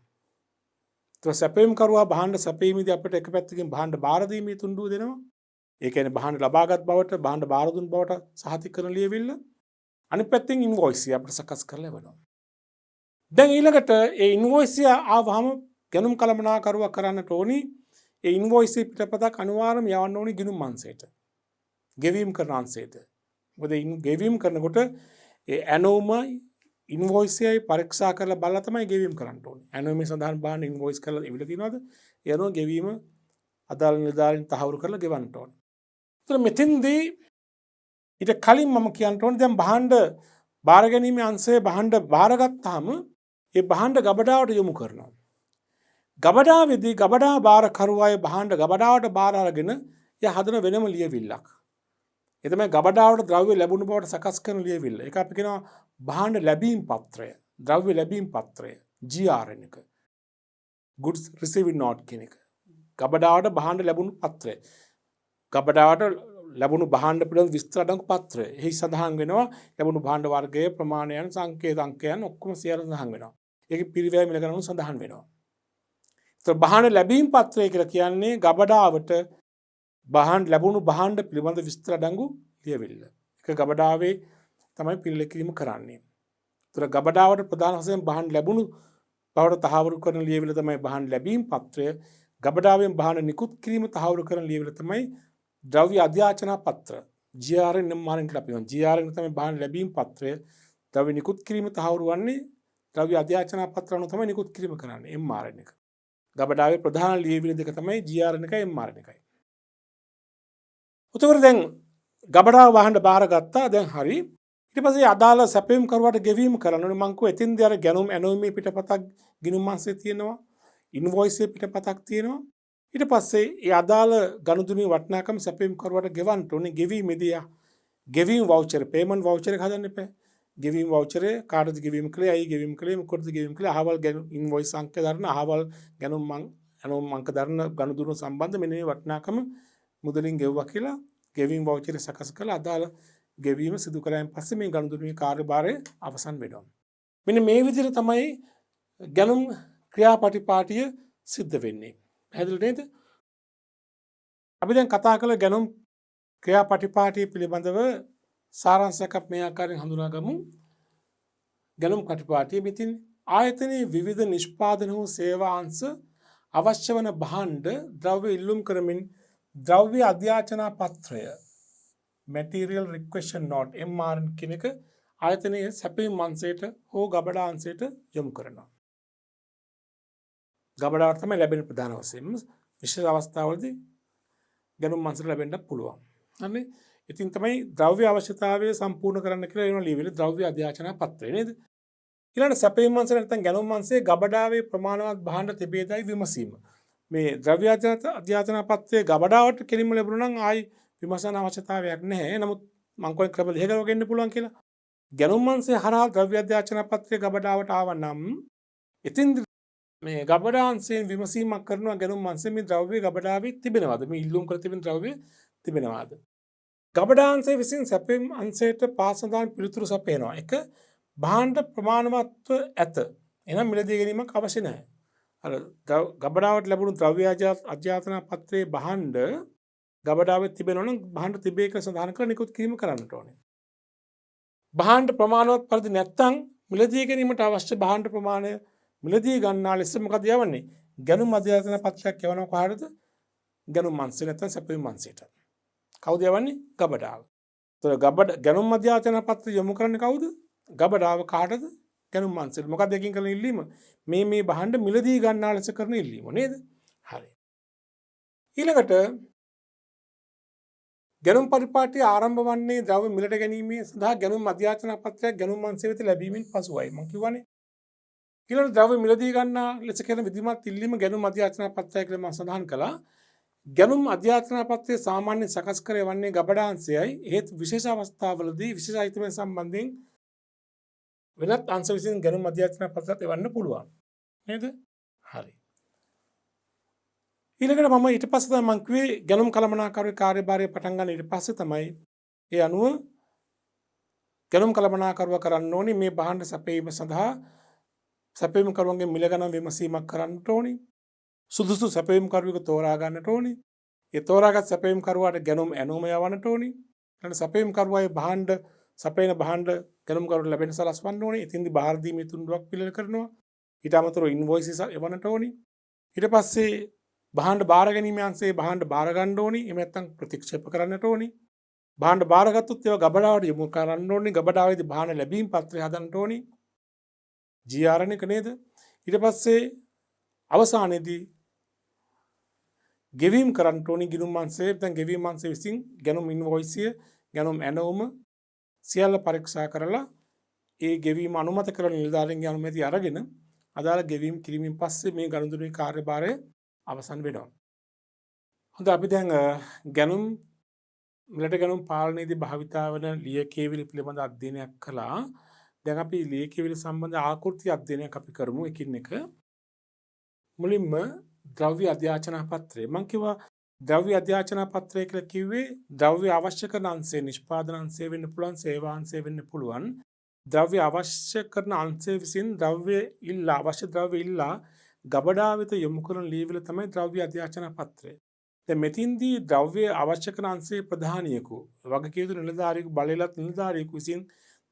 તો සැපයුම්කරුවා භාණ්ඩ සැපීමේදී අපිට එක පැත්තකින් භාණ්ඩ බාර දීමේ තුණ්ඩුව දෙනවා. ඒ කියන්නේ භාණ්ඩ ලබාගත් බවට භාණ්ඩ බාර දුන් බවට සහතික කරන ලියවිල්ල. අනිත් පැත්තෙන් ඉන්වොයිස් එක අපිට සකස් කරලා එවනවා. දැන් ඊළඟට ඒ ඉන්වොයිස් එක ආවහම ගණුම් කළමනාකරුවා කරන්නට ඕනි ඒ ඉන්වොයිස් එක පිටපතක් අනිවාර්යයෙන්ම යවන්න ඕනි ගිණුම් අංශයට. ගෙවීම් කරන අංශයට. මොකද ගෙවීම් කරනකොට ඒ ඇනෝම ඉන්වොයිස් එකයි පරීක්ෂා කරලා බලලා තමයි ගෙවීම් කරන්න ඕනේ. ඇනෝමේ සඳහන් බාහන ඉන්වොයිස් කරලා ඉවිල තියනවාද? ඒ අනුව ගෙවීම අදාළ නිලධාරීන් තහවුරු කරලා ගෙවන්න ඕනේ. ඒතර මෙතෙන්දී ඊට කලින් මම කියන්න ඕනේ දැන් භාණ්ඩ බාර ගැනීමේ අංශයේ භාණ්ඩ බාරගත්තාම ඒ භාණ්ඩ ගබඩාවට යොමු කරනවා. ගබඩාවේදී ගබඩා බාරකරුවාය භාණ්ඩ ගබඩාවට බාර අරගෙන එයා හදන වෙනම ලියවිල්ලක්. ඒ තමයි ගබඩාවට ද්‍රව්‍ය ලැබුණු බවට සකස් කරන ලියවිල්ල. ඒක අපි කියනවා භාණ්ඩ ලැබීම් පත්‍රය, ද්‍රව්‍ය ලැබීම් පත්‍රය, GRN එක. goods received note කියන එක. ගබඩාවට භාණ්ඩ ලැබුණු පත්‍රය. ගබඩාවට ලැබුණු භාණ්ඩ පිළිබඳ විස්තර අඩංගු පත්‍රය. එහි සඳහන් වෙනවා ලැබුණු භාණ්ඩ වර්ගයේ ප්‍රමාණයන්, සංකේත අංකයන් ඔක්කොම සියල්ල සඳහන් වෙනවා. ඒකේ පිරිවැය මිල ගණනුත් සඳහන් වෙනවා. ඒතර භාණ්ඩ ලැබීම් පත්‍රය කියලා කියන්නේ ගබඩාවට භාණ්ඩ ලැබුණු භාණ්ඩ පිළිබඳ විස්තර අඩංගු ලියවිල්ල. ඒක ගබඩාවේ තමයි පිළිල කිරීම කරන්නේ. ඒතර ගබඩාවට ප්‍රධාන වශයෙන් භාණ්ඩ ලැබුණු බවට තහවුරු කරන ලියවිල්ල තමයි භාණ්ඩ ලැබීම් පත්‍රය. ගබඩාවෙන් භාණ්ඩ නිකුත් කිරීම තහවුරු කරන ලියවිල්ල තමයි ද්‍රව්‍ය අධ්‍යාචන පත්‍ර. GRN නම් මානෙන් කියලා අපි කියනවා. GRN තමයි භාණ්ඩ ලැබීම් පත්‍රය. ද්‍රව්‍ය නිකුත් කිරීම තහවුරු වන්නේ ද්‍රව්‍ය අධ්‍යාචන පත්‍ර අනුව තමයි නිකුත් කිරීම කරන්නේ MRN එක. ගබඩාවේ ප්‍රධාන ලියවිලි දෙක තමයි GRN එකයි MRN එකයි. උතවර දැන් ගබඩාව භාණ්ඩ බාරගත්තා දැන් හරි. ඊට පස්සේ අදාළ සැපයුම්කරුවාට ගෙවීම කරන්න ඕනේ. මං කිව්වා එතින්දී අර ගැනුම් ඇනෝමේ පිටපතක් ගිණුම් අංශයේ තියෙනවා. ඉන්වොයිස් එකේ පිටපතක් තියෙනවා. ඊට පස්සේ ඒ අදාළ ගනුදෙනුවේ වටිනාකම සැපයුම්කරුවාට ගෙවන්න ඕනේ. ගෙවීමේදී ගෙවීම් වවුචර්, පේමන්ට් වවුචර් එක හදන්න එපා. ගෙවීම් වවුචරේ කාටද ගෙවීම කළේ, ඇයි ගෙවීම කළේ, මොකටද ගෙවීම කළේ, අහවල් ඉන්වොයිස් අංක දරන, අහවල් ගැනුම් ඇනෝම් අංක දරන ගනුදෙනු සම්බන්ධ මෙන්න මේ වටිනාකම මුදලින් ගෙවුවා කියලා ගෙවීම් වවුචර් සකස් කරලා අදාළ ගෙවීම සිදු කළායින් පස්සේ මේ ගනුදෙනුවේ කාර්යභාරය අවසන් වෙනවා. මෙන්න මේ විදිහට තමයි ගැනුම් ක්‍රියාපටිපාටිය සිද්ධ වෙන්නේ. පැහැදිලි නේද? අපි දැන් කතා කළ ගැනුම් ක්‍රියාපටිපාටිය පිළිබඳව සාරාංශයක් අපි මේ ආකාරයෙන් හඳුනාගමු. ගැනුම් කටපාටිය මෙතින් ආයතනයේ විවිධ නිෂ්පාදන හෝ සේවා අංශ අවශ්‍ය වන භාණ්ඩ ද්‍රව්‍ය ඉල්ලුම් කරමින් ද්‍රව්‍ය අධ්‍යාචන පත්‍රය material requisition note MRN කියන එක ආයතනයේ සැපයීම් අංශයට හෝ ගබඩා අංශයට යොමු කරනවා. ගබඩාවට තමයි ලැබෙන ප්‍රධාන වශයෙන්ම විශේෂ අවස්ථාවලදී ගැනුම් අංශයට ලැබෙන්න පුළුවන්. හරි. ඉතින් තමයි ද්‍රව්‍ය අවශ්‍යතාවය සම්පූර්ණ කරන්න කියලා එන ලියවිලි ද්‍රව්‍ය අධ්‍යාචන පත්‍රය නේද? ඊළඟ සැපයීම් අංශය නැත්නම් ගැනුම් අංශයේ ගබඩාවේ ප්‍රමාණවත් භාණ්ඩ තිබේදයි විමසීම. මේ ද්‍රව්‍ය අධ්‍යාචන පත්‍රයේ ගබඩාවට කෙලින්ම ලැබුණා නම් ආයි විමසන අවශ්‍යතාවයක් නැහැ. නමුත් මම කොයි ක්‍රම දෙකකට ගෙන්න පුළුවන් කියලා. ගැනුම් අංශයේ හරහා ද්‍රව්‍ය අධ්‍යාචන පත්‍රයේ ගබඩාවට ආවනම් ඉතින් මේ ගබඩා අංශයෙන් විමසීමක් කරනවා ගැනුම් අංශයේ මේ ද්‍රව්‍ය ගබඩාවේ තිබෙනවද? මේ ඉල්ලුම් කර තිබෙන ද්‍රව්‍ය තිබෙනවද? ගබඩා අංශය විසින් සැපයීම් අංශයට පාසඳාන් පිළිතුරු සපයනවා. එක භාණ්ඩ ප්‍රමාණවත්ව ඇත. එහෙනම් මිලදී ගැනීමක් අවශ්‍ය නැහැ. අර ගබඩාවට ලැබුණු ද්‍රව්‍ය අධ්‍යාචන පත්‍රයේ භාණ්ඩ ගබඩාවේ තිබෙනවා නම් භාණ්ඩ තිබේ කියලා සඳහන් කරලා නිකුත් කිරීම කරන්නට ඕනේ. භාණ්ඩ ප්‍රමාණවත් පරිදි නැත්නම් මිලදී ගැනීමට අවශ්‍ය භාණ්ඩ ප්‍රමාණය මිලදී ගන්නා ලෙස මොකද යවන්නේ? ගැනුම් අධ්‍යාචන පත්‍රයක් යවනවා කාටද? ගැනුම් අංශය නැත්නම් සැපයීම් අංශයට. කවුද යවන්නේ? ගබඩාව. ගැනුම් අධ්‍යාචන පත්‍රය යොමු කරන්නේ කවුද? ගබඩාව කාටද? ගැනුම් අංශයට. මොකක්ද එකකින් කරන ඉල්ලීම? මේ භාණ්ඩ මිලදී ගන්නා ලෙස කරන ඉල්ලීම නේද? හරි. ඊළඟට ගැනුම් පරිපාටිය ආරම්භ වන්නේ ද්‍රව්‍ය මිලට ගැනීමේ සඳහා ගැනුම් අධ්‍යාචන පත්‍රයක් ගැනුම් අංශය වෙත ලැබීමෙන් පසුවයි. මම කියවනේ. ඊළඟ ද්‍රව්‍ය මිලදී ගන්නා ලෙස කරන විධිමත් ඉල්ලීම ගැනුම් අධ්‍යාචන පත්‍රය කියලා මම සඳහන් කළා. ගැනුම් අධ්‍යාචන පත්‍රය සාමාන්‍යයෙන් සකස් කර වන්නේ ගබඩා අංශයයි. ඒත් විශේෂ අවස්ථාවලදී විශේෂ අයිතීන් සම්බන්ධයෙන් වෙනත් අංශ විසින් ගැනුම් අධ්‍යාචන පත්‍රයක් එවන්න පුළුවන්. නේද? හරි. ඊළඟට මම ඊට පස්සේ තමයි මම කිව්වේ ගැනුම් කළමනාකරුවේ කාර්යභාරය පටන් ගන්න ඊට පස්සේ තමයි ඒ අනුව ගැනුම් කළමනාකරුවා කරන්න ඕනේ මේ භාණ්ඩ සැපයීම සඳහා සැපයීම් කරුවන්ගේ මිල ගණන් විමසීමක් කරන්නට ඕනේ. සුදුසු සැපයීම් කරුවෙකු තෝරා ගන්නට ඕනේ. ඒ තෝරාගත් සැපයීම් කරුවාට ගැනුම් ඇනෝම යවන්නට ඕනේ. ඊළඟ සැපයීම් කරුවාගේ භාණ්ඩ සැපයන භාණ්ඩ ගැනුම් කරුවට ලැබෙන සලස්වන්න ඕනේ. ඉතින්දි බාර දීමේ තුන්ඩුවක් පිළිල කරනවා. ඊට අමතරව ඉන්වොයිසස් එවන්නට ඕනේ. ඊට පස්සේ භාණ්ඩ බාර ගැනීම අංශයේ භාණ්ඩ බාර ගන්න ඕනේ. එහෙම නැත්නම් ප්‍රතික්ෂේප කරන්නට ඕනේ. භාණ්ඩ බාරගත්තොත් ඒවා ගබඩාවට යොමු කරන්න ඕනේ. ගබඩාවේදී භාණ්ඩ ලැබීම් පත්‍රය හදන්න ඕනේ. GR එක නේද? ඊට පස්සේ අවසානයේදී ගෙවීම් කරන්න ඕනේ ගිණුම් අංශයේ නැත්නම් ගෙවීම් අංශය විසින් ගැනුම් ඉන්වොයිසිය ගැනුම් ඇනෝම සියල්ල පරීක්ෂා කරලා ඒ ගෙවීම අනුමත කරන නිලධාරීන්ගේ අනුමැතිය අරගෙන අදාළ ගෙවීම් කිරීමෙන් පස්සේ මේ ගනුදෙනුවේ කාර්යභාරය අවසන් වෙනවා. හොඳයි අපි දැන් ගැනුම් මිලට ගැනුම් පාලනයේදී භාවිතා වන ලියකියවිලි පිළිබඳ අධ්‍යයනයක් කළා. දැන් අපි ලියකියවිලි සම්බන්ධ ආකෘති අධ්‍යයනයක් අපි කරමු එකින් එක. මුලින්ම ද්‍රව්‍ය අධ්‍යාචන පත්‍රය. මම කිව්වා ද්‍රව්‍ය අධ්‍යාචන පත්‍රය කියලා කිව්වේ ද්‍රව්‍ය අවශ්‍ය කරන අංශය නිෂ්පාදන අංශය වෙන්න පුළුවන්, සේවා අංශය වෙන්න පුළුවන්. ද්‍රව්‍ය අවශ්‍ය කරන අංශය විසින් අවශ්‍ය ද්‍රව්‍ය ඉල්ලා ගබඩාව වෙත යොමු කරන ලියවිල තමයි ද්‍රව්‍ය අධ්‍යාචන පත්‍රය. දැන් මෙතින්දී ද්‍රව්‍ය අවශ්‍ය කරන අංශයේ ප්‍රධානියෙකු වගකීම් යුතු නිලධාරියෙකු බලයලත් නිලධාරියෙකු විසින්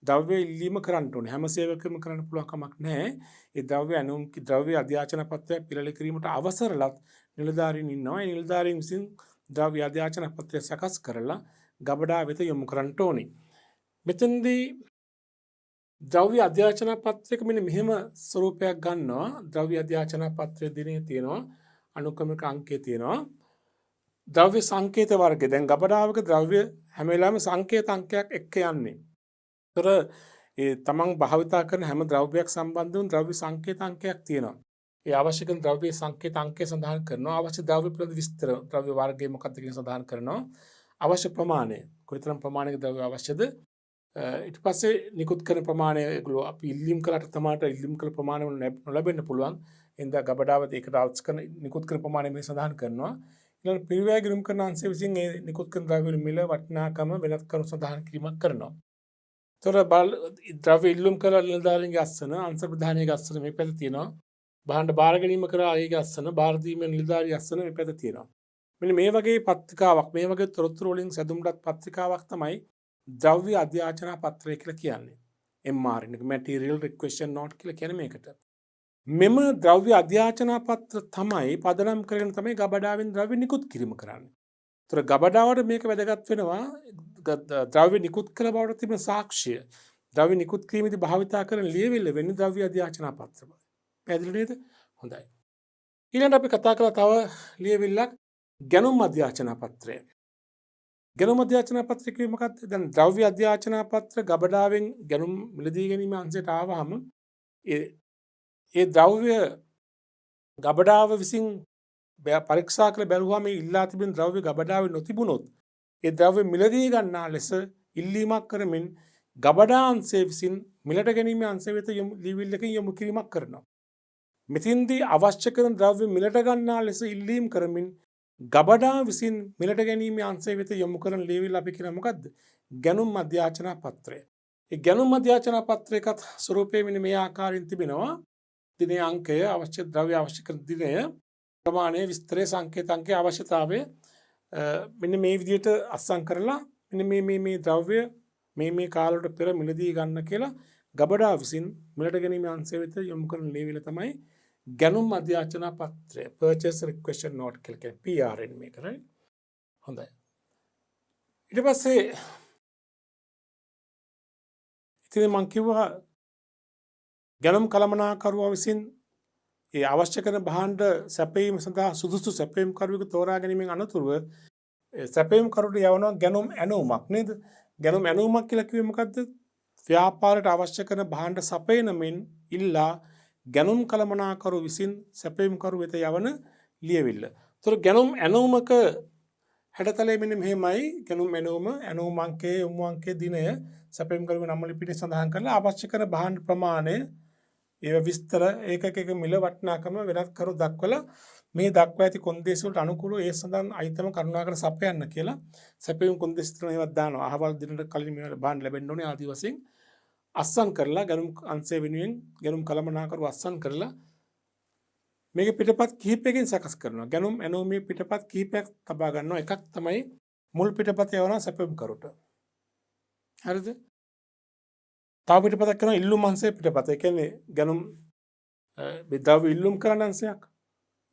ද්‍රව්‍ය ඉල්ලීම කරන්න ඕනේ. හැම සේවකයෙකුම කරන්න පුළුවන් කමක් නැහැ. ඒ ද්‍රව්‍ය අධ්‍යාචන පත්‍රය පිළිල කිරීමට අවසරලත් නිලධාරීන් ඉන්නවා. ඒ නිලධාරීන් විසින් ද්‍රව්‍ය අධ්‍යාචන පත්‍රය සකස් කරලා ගබඩාව වෙත යොමු කරන්න ඕනේ. මෙතනදී ද්‍රව්‍ය අධ්‍යාචන පත්‍රයක මෙන්න මෙහෙම ස්වරූපයක් ගන්නවා. ද්‍රව්‍ය අධ්‍යාචන පත්‍රයේ දිනය තියෙනවා. අනුක්‍රමික අංකය තියෙනවා. ද්‍රව්‍ය සංකේත වර්ගය. දැන් ගබඩාවක ද්‍රව්‍ය හැම වෙලාවෙම සංකේත අංකයක් එක්ක යන්නේ. ඒතර ඒ තමන් භාවිතා කරන හැම ද්‍රව්‍යයක් සම්බන්ධව ද්‍රව්‍ය සංකේත අංකයක් තියෙනවා. ඒ අවශ්‍ය කරන ද්‍රව්‍ය සංකේත අංකය සඳහන් කරනවා. අවශ්‍ය ද්‍රව්‍ය පිළිබඳ විස්තර ද්‍රව්‍ය වර්ගය මොකක්ද කියන සඳහන් කරනවා. අවශ්‍ය ප්‍රමාණය කොයිතරම් ප්‍රමාණයක ද්‍රව්‍ය අවශ්‍යද ඊට පස්සේ නිකුත් කරන ප්‍රමාණය ඒගොල්ලෝ අපි ඉල්ලීම් කළාට තමාට ඉල්ලීම් කළ ප්‍රමාණය නොලැබෙන්න පුළුවන්. එඳා ගබඩාවත් ඒකට අවශ්‍ය කරන නිකුත් කරන ප්‍රමාණය මේ සඳහන් කරනවා. ඊළඟ පිරිවැය ගිණුම් කරන අංශය විසින් ඒ නිකුත් කරන ද්‍රව්‍ය මිල වටිනාකම වෙනත් කරුණු සඳහන් කිරීමක් කරනවා. තොර ද්‍රව්‍ය ඉල්ලුම් කළ නිලධාරීන්ගේ අස්සන අංශ ප්‍රධානියගේ අස්සන මේ පැත්තේ තියෙනවා. භාණ්ඩ බාර ගැනීම කරා ඒගේ අස්සන බාර දීමේ නිලධාරිය අස්සන මේ පැත්තේ තියෙනවා. මෙන්න මේ වගේ පත්‍රිකාවක් මේ වගේ තොරතුරු වලින් සැදුම්ලත් පත්‍රිකාවක් තමයි ද්‍රව්‍ය අධ්‍යාචන පත්‍රය කියලා කියන්නේ. MR එක Material Requisition Note කියලා කියන්නේ මේකට. මෙම ද්‍රව්‍ය අධ්‍යාචන පත්‍ර තමයි පදනම් කරගෙන තමයි ගබඩාවෙන් ද්‍රව්‍ය නිකුත් කිරීම කරන්නේ. ඒතර ගබඩාවට මේක වැදගත් වෙනවා. ද්‍රව්‍ය නිකුත් කළ බවට තිබෙන සාක්ෂිය ද්‍රව්‍ය නිකුත් කිරීමේදී භාවිතා කරන ලියවිල්ල වෙන්නේ ද්‍රව්‍ය අධ්‍යාචන පත්‍රය. පැහැදිලි නේද? හොඳයි. ඊළඟට අපි කතා කරලා තව ලියවිල්ලක් ගැනුම් අධ්‍යාචන පත්‍රය. ගැනුම් අධ්‍යාචන පත්‍රය කිව්වේ මොකක්ද? දැන් ද්‍රව්‍ය අධ්‍යාචන පත්‍ර ගබඩාවෙන් ගැනුම් මිලදී ගැනීම අංශයට ආවහම ඒ ද්‍රව්‍ය ගබඩාව විසින් පරීක්ෂා කළ බැලුවා මේ ඉල්ලා තිබෙන ද්‍රව්‍ය ගබඩාවේ නොතිබුණොත් ඒ ද්‍රව්‍ය මිලදී ගන්නා ලෙස ඉල්ලීමක් කරමින් ගබඩා අංශය විසින් මිලට ගැනීම අංශය වෙත ලියවිල්ලකින් යොමු කිරීමක් කරනවා. මෙතින්දී අවශ්‍ය කරන ද්‍රව්‍ය මිලට ගන්නා ලෙස ඉල්ලීම් කරමින් ගබඩා විසින් මිලට ගැනීම අංශය වෙත යොමු කරන ලියවිල්ල අපි කියන මොකද්ද? ගැනුම් අධ්‍යාචන පත්‍රය. ඒ ගැනුම් අධ්‍යාචන පත්‍රයකත් ස්වරූපයේ මෙන්න මේ ආකාරයෙන් තිබෙනවා. දිනේ අංකය අවශ්‍ය ද්‍රව්‍ය අවශ්‍ය කරන දිනය ප්‍රමාණය විස්තරය සංකේත අංකය අවශ්‍යතාවය මෙන්න මේ විදිහට අත්සන් කරලා මෙන්න මේ ද්‍රව්‍ය මේ කාලවලට පෙර මිලදී ගන්න කියලා ගබඩා විසින් මිලට ගැනීම අංශය වෙත යොමු කරන ලියවිල්ල තමයි ගැනුම් අධ්‍යාචන පත්‍රය. Purchase Requisition Note කියලා කියන්නේ PRN මේක right. හොඳයි. ඊට පස්සේ ඉතින් මං කිව්වා ගැනුම් කළමනාකරුවා විසින් ඒ අවශ්‍ය කරන භාණ්ඩ සැපයීම සඳහා සුදුසු සැපයීම් කරුවෙකු තෝරා ගැනීමෙන් අනතුරුව සැපයීම් කරුට යවනවා ගැනුම් ඇනවුමක් නේද? ගැනුම් ඇනවුමක් කියලා කිව්වේ මොකද්ද? ව්‍යාපාරයට අවශ්‍ය කරන භාණ්ඩ සපයන මෙන් ඉල්ලා ගැනුම් කළමනාකරු විසින් සැපයීම් කරු වෙත යවන ලියවිල්ල. ඒතර ගැනුම් ඇනවුමක හැඩතලය මෙන්න මෙහෙමයි. ගැනුම් ඇනවුම අංකයේ යොමු අංකයේ දිනය සැපයීම් කරුගේ නම ලිපිනේ සඳහන් කරලා අවශ්‍ය කරන භාණ්ඩ ප්‍රමාණය ඒව විස්තර ඒකක මිල වටිනාකම වෙනත් කරු දක්වලා මේ දක්වා ඇති කොන්දේසි වලට අනුකූලව ඒ සඳහන් අයිතම කරුණාකර සපයන්න කියලා සැපයීම් කොන්දේසි තුන ඒවත් දානවා. අහවල් දිනට කලින් මේ භාණ්ඩ ලැබෙන්න ඕනේ ආදි වශයෙන් අස්සන් කරලා ගැනුම් අංශය වෙනුවෙන් ගැනුම් කළමනාකරු අස්සන් කරලා මේක පිටපත් කිහිපයකින් සකස් කරනවා. ගැනුම් ඇනවුමේ පිටපත් කිහිපයක් තබා ගන්නවා. එකක් තමයි මුල් පිටපත යවනවා සැපයීම් කරුට. හරිද? තව පිටපතක් කරනවා ඉල්ලුම් අංශයේ පිටපත. ඒ කියන්නේ ගැනුම් විද්‍යාව ඉල්ලුම් කරන අංශයක්.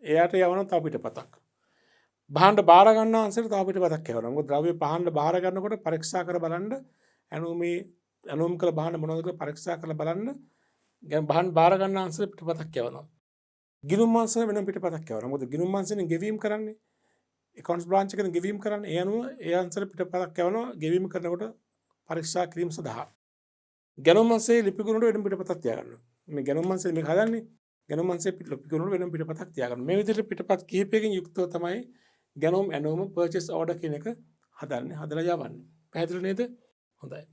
එයාට යවනවා තව පිටපතක්. භාණ්ඩ බාර ගන්න අංශයට තව පිටපතක් යවනවා. මොකද ද්‍රව්‍ය භාණ්ඩ බාර ගන්නකොට පරීක්ෂා කර බලන්න ඇනවුම් කළ භාණ්ඩ මොනවද කියලා පරීක්ෂා කරලා බලන්න භාණ්ඩ බාර ගන්න අංශයට පිටපතක් යවනවා. ගිණුම් අංශය වෙන පිටපතක් යවනවා. මොකද ගිණුම් අංශයෙන් ගෙවීම් කරන්නේ accounts branch එකෙන් ගෙවීම් කරන්නේ. ඒ අනුව ඒ අංශයට පිටපතක් යවනවා ගෙවීම් කරනකොට පරීක්ෂා කිරීම සඳහා. ගැනුම් අංශයේ ලිපිගුණට වෙන පිටපතක් තියාගන්නවා. මේ ගැනුම් අංශයේ මේක හදන්නේ ගැනුම් අංශයේ ලිපිගුණට වෙන පිටපතක් තියාගන්නවා. මේ විදිහට පිටපත් කිහිපයකින් යුක්තව තමයි ගැනුම් ඇනවුම purchase order කියන එක හදන්නේ. හදලා යවන්නේ. පැහැදිලි නේද? හොඳයි.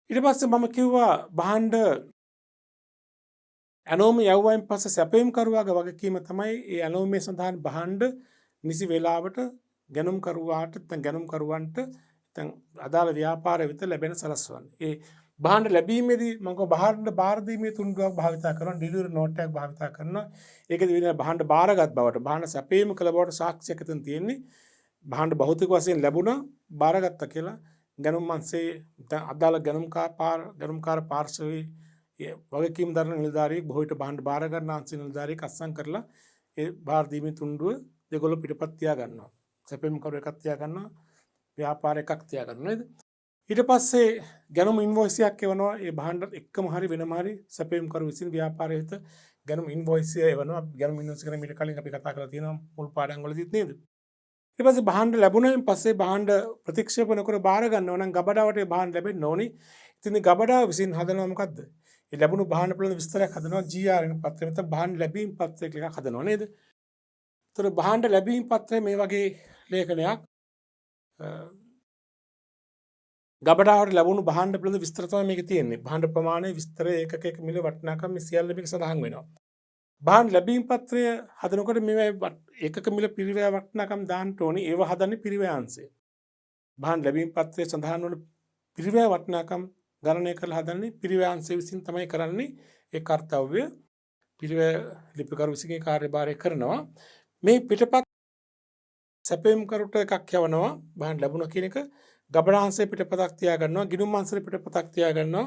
ඊට පස්සේ මම කිව්වා භාණ්ඩ ඇනවුම යවුවයින් පස්සේ සැපයීම් කරුවාගේ වගකීම තමයි ඒ ඇනවුමේ සඳහන් භාණ්ඩ නිසි වේලාවට ගැනුම් කරුවාට නැත්නම් ගැනුම් කරුවන්ට නැත්නම් අදාළ ව්‍යාපාරය වෙත ලැබෙන සලස්වන්නේ. ඒ භාණ්ඩ ලැබීමේදී මම භාණ්ඩ බාර දීමේ තුන්ඩුවක් භාවිතා කරනවා, ඩිලිවරි නෝට් එකක් භාවිතා කරනවා. ඒකදී වෙන භාණ්ඩ බාරගත් බවට භාණ්ඩ සැපයීම කළ බවට සාක්ෂියක් එතන තියෙන්නේ. භාණ්ඩ භෞතික වශයෙන් ලැබුණා බාරගත්තා කියලා ගැනුම් අංශයේ අදාළ ගැනුම්කාර පාර්ශවයේ වගකීම් දරන නිලධාරියෙක් බොහෝ විට භාණ්ඩ බාර ගන්න අංශ නිලධාරියෙක් අත්සන් කරලා ඒ බාර දීමේ තුන්ඩුව දෙගොල්ලෝ පිටපත් තියා ගන්නවා. සැපයීම් කරු එකක් තියා ගන්නවා, ව්‍යාපාර එකක් තියා ගන්නවා නේද? ඊට පස්සේ ගැනුම් ඉන්වොයිස් එකක් එවනවා. ඒ භාණ්ඩ එක්කම හරි වෙනම හරි සැපයීම් කරු විසින් ව්‍යාපාරය වෙත ගැනුම් ඉන්වොයිස් එක එවනවා. ගැනුම් ඉන්වොයිස් එක මීට කලින් අපි කතා කරලා තියෙනවා මුල් පාඩම් වලදීත් නේද? ඊට පස්සේ භාණ්ඩ ලැබුණාන් පස්සේ භාණ්ඩ ප්‍රතික්ෂේප නොකර බාර ගන්නවා නම් ගබඩාවට ඒ භාණ්ඩ ලැබෙන්න ඕනි. ඉතින් ගබඩාව විසින් හදනවා මොකද්ද? ඒ ලැබුණු භාණ්ඩ පිළිබඳ විස්තරයක් හදනවා GRN පත්‍රය නැත්නම් භාණ්ඩ ලැබීම් පත්‍රය කියලා එකක් හදනවා නේද? ඒතර භාණ්ඩ ලැබීම් පත්‍රය මේ වගේ ලේඛනයක් ගබඩාවට ලැබුණු භාණ්ඩ පිළිබඳ විස්තර තමයි මේකේ තියෙන්නේ. භාණ්ඩ ප්‍රමාණය විස්තර ඒකක මිල වටිනාකම් මේ සියල්ල මේක සඳහන් වෙනවා. භාණ්ඩ ලැබීම් පත්‍රය හදනකොට මේවා ඒකක මිල පිරිවැය වටිනාකම් දාන්න ඕනේ. ඒව හදන්නේ පිරිවැය අංශය. භාණ්ඩ ලැබීම් පත්‍රයේ සඳහන් වන පිරිවැය වටිනාකම් ගණනය කරලා හදන්නේ පිරිවැය අංශය විසින් තමයි කරන්නේ. ඒ කාර්යය පිරිවැය ලිපිකරු විසින් කාර්යභාරය කරනවා. මේ පිටපත් සැපයීම් කරුට එකක් යවනවා භාණ්ඩ ලැබුණා කියන එක. ගබඩා අංශයේ පිටපතක් තියා ගන්නවා. ගිණුම් අංශයේ පිටපතක් තියා ගන්නවා.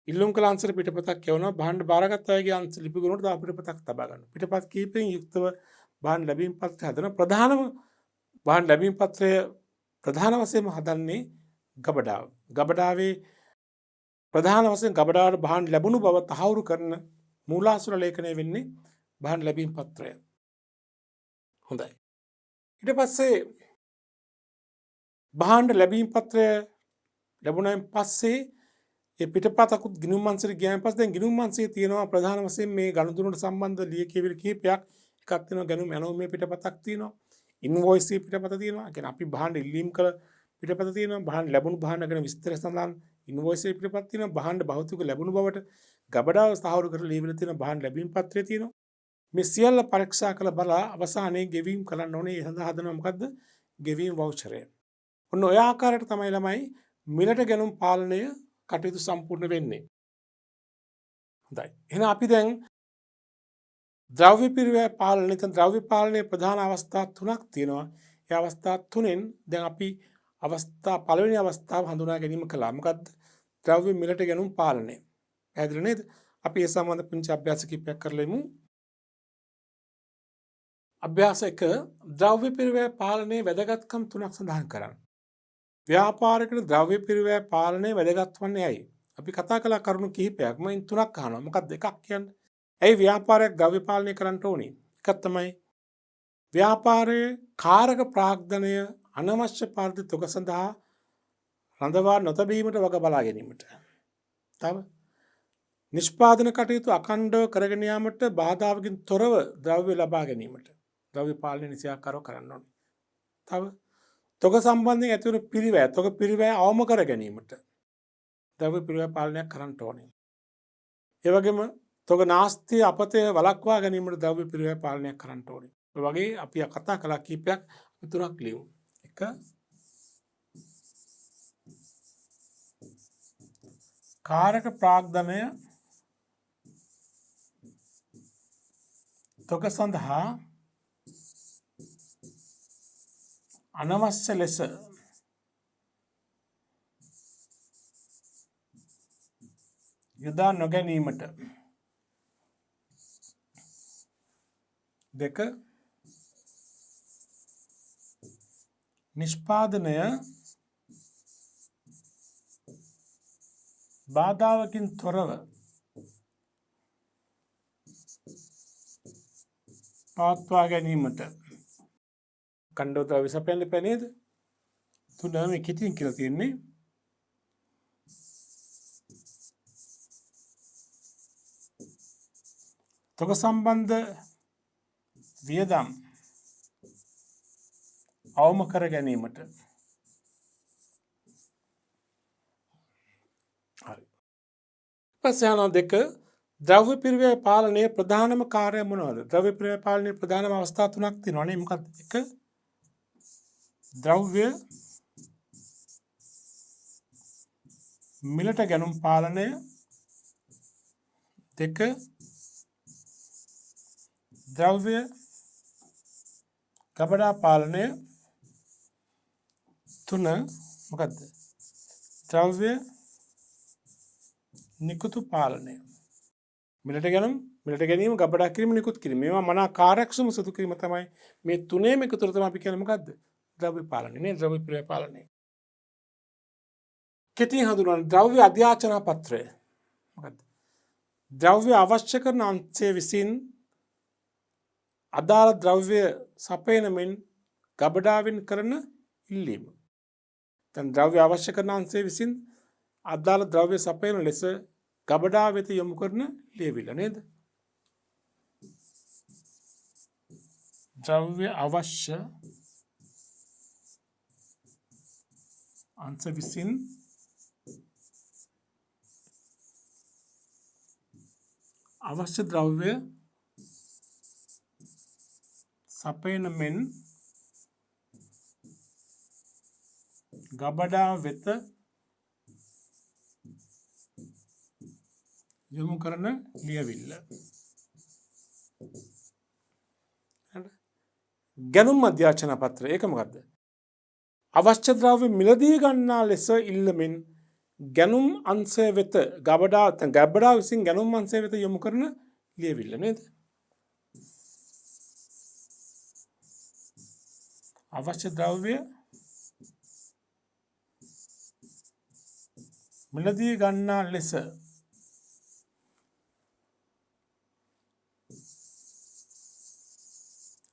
ඉල්ලුම් කළ අංශයේ පිටපතක් යවනවා. භාණ්ඩ බාරගත් අයගේ අංශ ලිපිගුණට තව පිටපතක් තබා ගන්නවා. පිටපත් කීපෙන් යුක්තව භාණ්ඩ ලැබීම් පත්‍රය හදන ප්‍රධානම භාණ්ඩ ලැබීම් පත්‍රය ප්‍රධාන වශයෙන්ම හදන්නේ ගබඩාව. ගබඩාවේ ප්‍රධාන වශයෙන් ගබඩාවට භාණ්ඩ ලැබුණු බව තහවුරු කරන මූලාශ්‍ර ලේඛනය වෙන්නේ භාණ්ඩ ලැබීම් පත්‍රය. හොඳයි. ඊට පස්සේ භාණ්ඩ ලැබීම් පත්‍රය ලැබුණාන් පස්සේ ඒ පිටපතකුත් ගිණුම් අංශයට ගියාන් පස්සේ දැන් ගිණුම් අංශයේ තියෙනවා ප්‍රධාන වශයෙන් මේ ගනුදෙනුට සම්බන්ධ ලියකියවිලි කිහිපයක්. එකක් තියෙනවා ගැනුම් ඇනවුමේ පිටපතක් තියෙනවා. ඉන්වොයිස් පිටපත තියෙනවා. ඒ කියන්නේ අපි භාණ්ඩ ඉල්ලීම් කළ පිටපත තියෙනවා. භාණ්ඩ ලැබුණු භාණ්ඩ ගැන විස්තර සඳහන් ඉන්වොයිස් පිටපත් තියෙනවා. භාණ්ඩ භෞතික ලැබුණු බවට ගබඩාව සාහවරු කරලා ලියවිලා තියෙන භාණ්ඩ ලැබීම් පත්‍රය තියෙනවා. මේ සියල්ල පරීක්ෂා කළ බලා අවසානයේ ගෙවීම් කරන්න ඕනේ. ඒ සඳහා හදනවා මොකද්ද? ගෙවීම් වවුචරය. ඔන්න ඔය ආකාරයට තමයි ළමයි මිලට ගැනුම් පාලනය කටයුතු සම්පූර්ණ වෙන්නේ. හොඳයි. එහෙනම් අපි දැන් ද්‍රව්‍ය පිරිවැය පාලනය නැත්නම් ද්‍රව්‍ය පාලනයේ ප්‍රධාන අවස්ථා තුනක් තියෙනවා. ඒ අවස්ථා තුනෙන් දැන් අපි පළවෙනි අවස්ථාව හඳුනා ගැනීම කළා. මොකද්ද? ද්‍රව්‍ය මිලට ගැනුම් පාලනය. පැහැදිලි නේද? අපි ඒ සම්බන්ධ පුංචි අභ්‍යාස කිහිපයක් කරලා ඉමු. අභ්‍යාස 1 ද්‍රව්‍ය පිරිවැය පාලනයේ වැදගත්කම් තුනක් සඳහන් කරන්න. ව්‍යාපාරිකයට ද්‍රව්‍ය පිරිවැය පාලනය වැදගත් වන්නේ ඇයි? අපි කතා කළ කරුණු කිහිපයක්ම ඉන් තුනක් අහනවා. මොකක්ද එකක් කියන්නේ? ඇයි ව්‍යාපාරයක් ද්‍රව්‍ය පාලනය කරන්න ඕනේ? එකක් තමයි ව්‍යාපාරයේ කාරක ප්‍රාග්ධනය අනවශ්‍ය පරිදි තොග සඳහා රඳවා නොතැබීමට වග බලා ගැනීමට. තව නිෂ්පාදන කටයුතු අඛණ්ඩව කරගෙන යාමට බාධාවකින් තොරව ද්‍රව්‍ය ලබා ගැනීමට ද්‍රව්‍ය පාලනය නිසියාකාරව කරන්න ඕනේ. තව තොග සම්බන්ධයෙන් ඇතිවන පිරිවැය තොග පිරිවැය අවම කර ගැනීමට ද්‍රව්‍ය පිරිවැය පාලනයක් කරන්න ඕනේ. ඒ වගේම තොග නාස්තිය අපතය වළක්වා ගැනීමට ද්‍රව්‍ය පිරිවැය පාලනයක් කරන්න ඕනේ. ඔය වගේ අපි කතා කළා කීපයක් තුනක් ලියමු. එක කාරක ප්‍රාග්ධනය තොග සඳහා අනවශ්‍ය ලෙස යොදා නොගැනීමට. දෙක නිෂ්පාදනය බාධාවකින් තොරව පවත්වා ගැනීමට. කණ්ඩෝ ද්‍රව්‍ය සපයන්න එපා නේද? තුන මේ කෙටියෙන් කියලා තියෙන්නේ. තොග සම්බන්ධ වියදම් අවම කර ගැනීමට. හරි. පස්සේ යන දෙක ද්‍රව්‍ය පිරිවැය පාලනයේ ප්‍රධානම කාර්යය මොනවද? ද්‍රව්‍ය පිරිවැය පාලනයේ ප්‍රධානම අවස්ථා තුනක් තියෙනවා නේ. මොකක්ද? එක ද්‍රව්‍ය මිලට ගැනුම් පාලනය. දෙක ද්‍රව්‍ය ගබඩා පාලනය. තුන මොකද්ද? ද්‍රව්‍ය නිකුතු පාලනය. මිලට ගැනීම ගබඩා කිරීම නිකුත් කිරීම. මේවා මනා කාර්යක්ෂම සිදු කිරීම තමයි මේ තුනේම එකතුව තමයි අපි කියන්නේ මොකද්ද? ද්‍රව්‍ය පාලනය නේ. ද්‍රව්‍ය පිරිවැය පාලනය. කෙටියෙන් හඳුන්වන ද්‍රව්‍ය අධ්‍යාචන පත්‍රය. මොකද්ද? ද්‍රව්‍ය අවශ්‍ය කරන අංශය විසින් අදාළ ද්‍රව්‍ය සපයන මෙන් ගබඩාවෙන් කරන ඉල්ලීම. දැන් ද්‍රව්‍ය අවශ්‍ය කරන අංශය විසින් අදාළ ද්‍රව්‍ය සපයන ලෙස ගබඩා වෙත යොමු කරන ලියවිල්ල නේද? ද්‍රව්‍ය අවශ්‍ය අංශ විසින් අවශ්‍ය ද්‍රව්‍ය සපයන මෙන් ගබඩා වෙත යොමු කරන ලියවිල්ල. ගැනුම් අධ්‍යාචන පත්‍රය. ඒක මොකද්ද? අවශ්‍ය ද්‍රව්‍ය මිලදී ගන්නා ලෙස ඉල්ලමින් ගැනුම් අංශය වෙත ගබඩා විසින් ගැනුම් අංශය වෙත යොමු කරන ලියවිල්ල නේද? අවශ්‍ය ද්‍රව්‍ය මිලදී ගන්නා ලෙස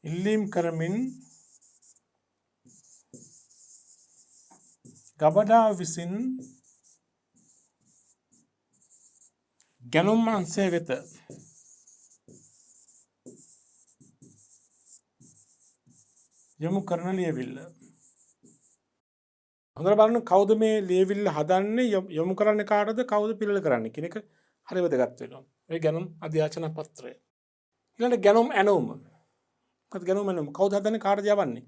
ඉල්ලීම් කරමින් ගබඩා විසින් ගැනුම් අංශය වෙත යොමු කරන ලියවිල්ල. හොඳට බලන්න කවුද මේ ලියවිල්ල හදන්නේ, යොමු කරන්නේ කාටද, කවුද පිළිල කරන්නේ කියන එක හරි වැදගත් වෙනවා. ඒ ගැනුම් අධ්‍යාචන පත්‍රය. ඊළඟට ගැනුම් ඇනවුම. මොකද ගැනුම් ඇනවුම කවුද හදන්නේ, කාටද යවන්නේ?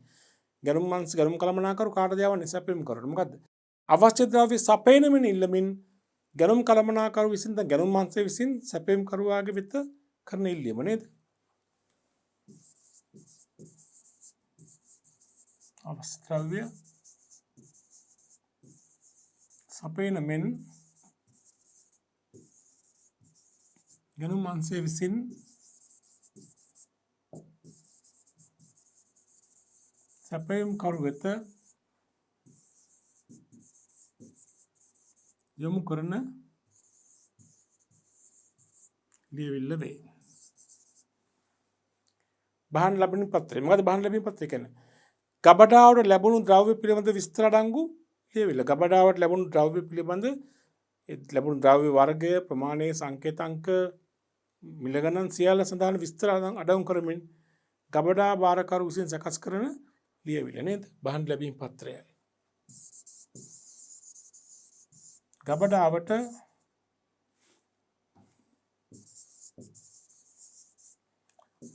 ගැනුම් අංශ ගැනුම් කළමනාකරු කාටද යවන්නේ? සැපයුම් කරනවා. මොකද්ද? අවශ්‍ය ද්‍රව්‍ය සපයන මෙන් ඉල්ලමින් ගැනුම් කළමනාකරු විසින් ගැනුම් අංශය විසින් සැපයුම් කරුවාගේ වෙත කරන ඉල්ලීම නේද? අවශ්‍ය ද්‍රව්‍ය සපයන මෙන් ගැනුම් අංශය විසින් සැපයුම් කරු වෙත යොමු කරන ලියවිල්ල වේ. බහන් ලැබෙන පත්‍රය. මොකද බහන් ලැබෙන පත්‍රය කියන්නේ? ගබඩාවට ලැබුණු ද්‍රව්‍ය පිළිබඳ විස්තර අඩංගු ලියවිල්ල. ගබඩාවට ලැබුණු ද්‍රව්‍ය පිළිබඳ ලැබුණු ද්‍රව්‍ය වර්ගය, ප්‍රමාණය, සංකේතාංක, මිල ගණන් සියල්ල සඳහන් විස්තර අඩංගු කරමින් ගබඩා භාරකරු විසින් සකස් කරන ලියවිල්ල නේද? බහන් ලැබීම් පත්‍රය. ගබඩාවට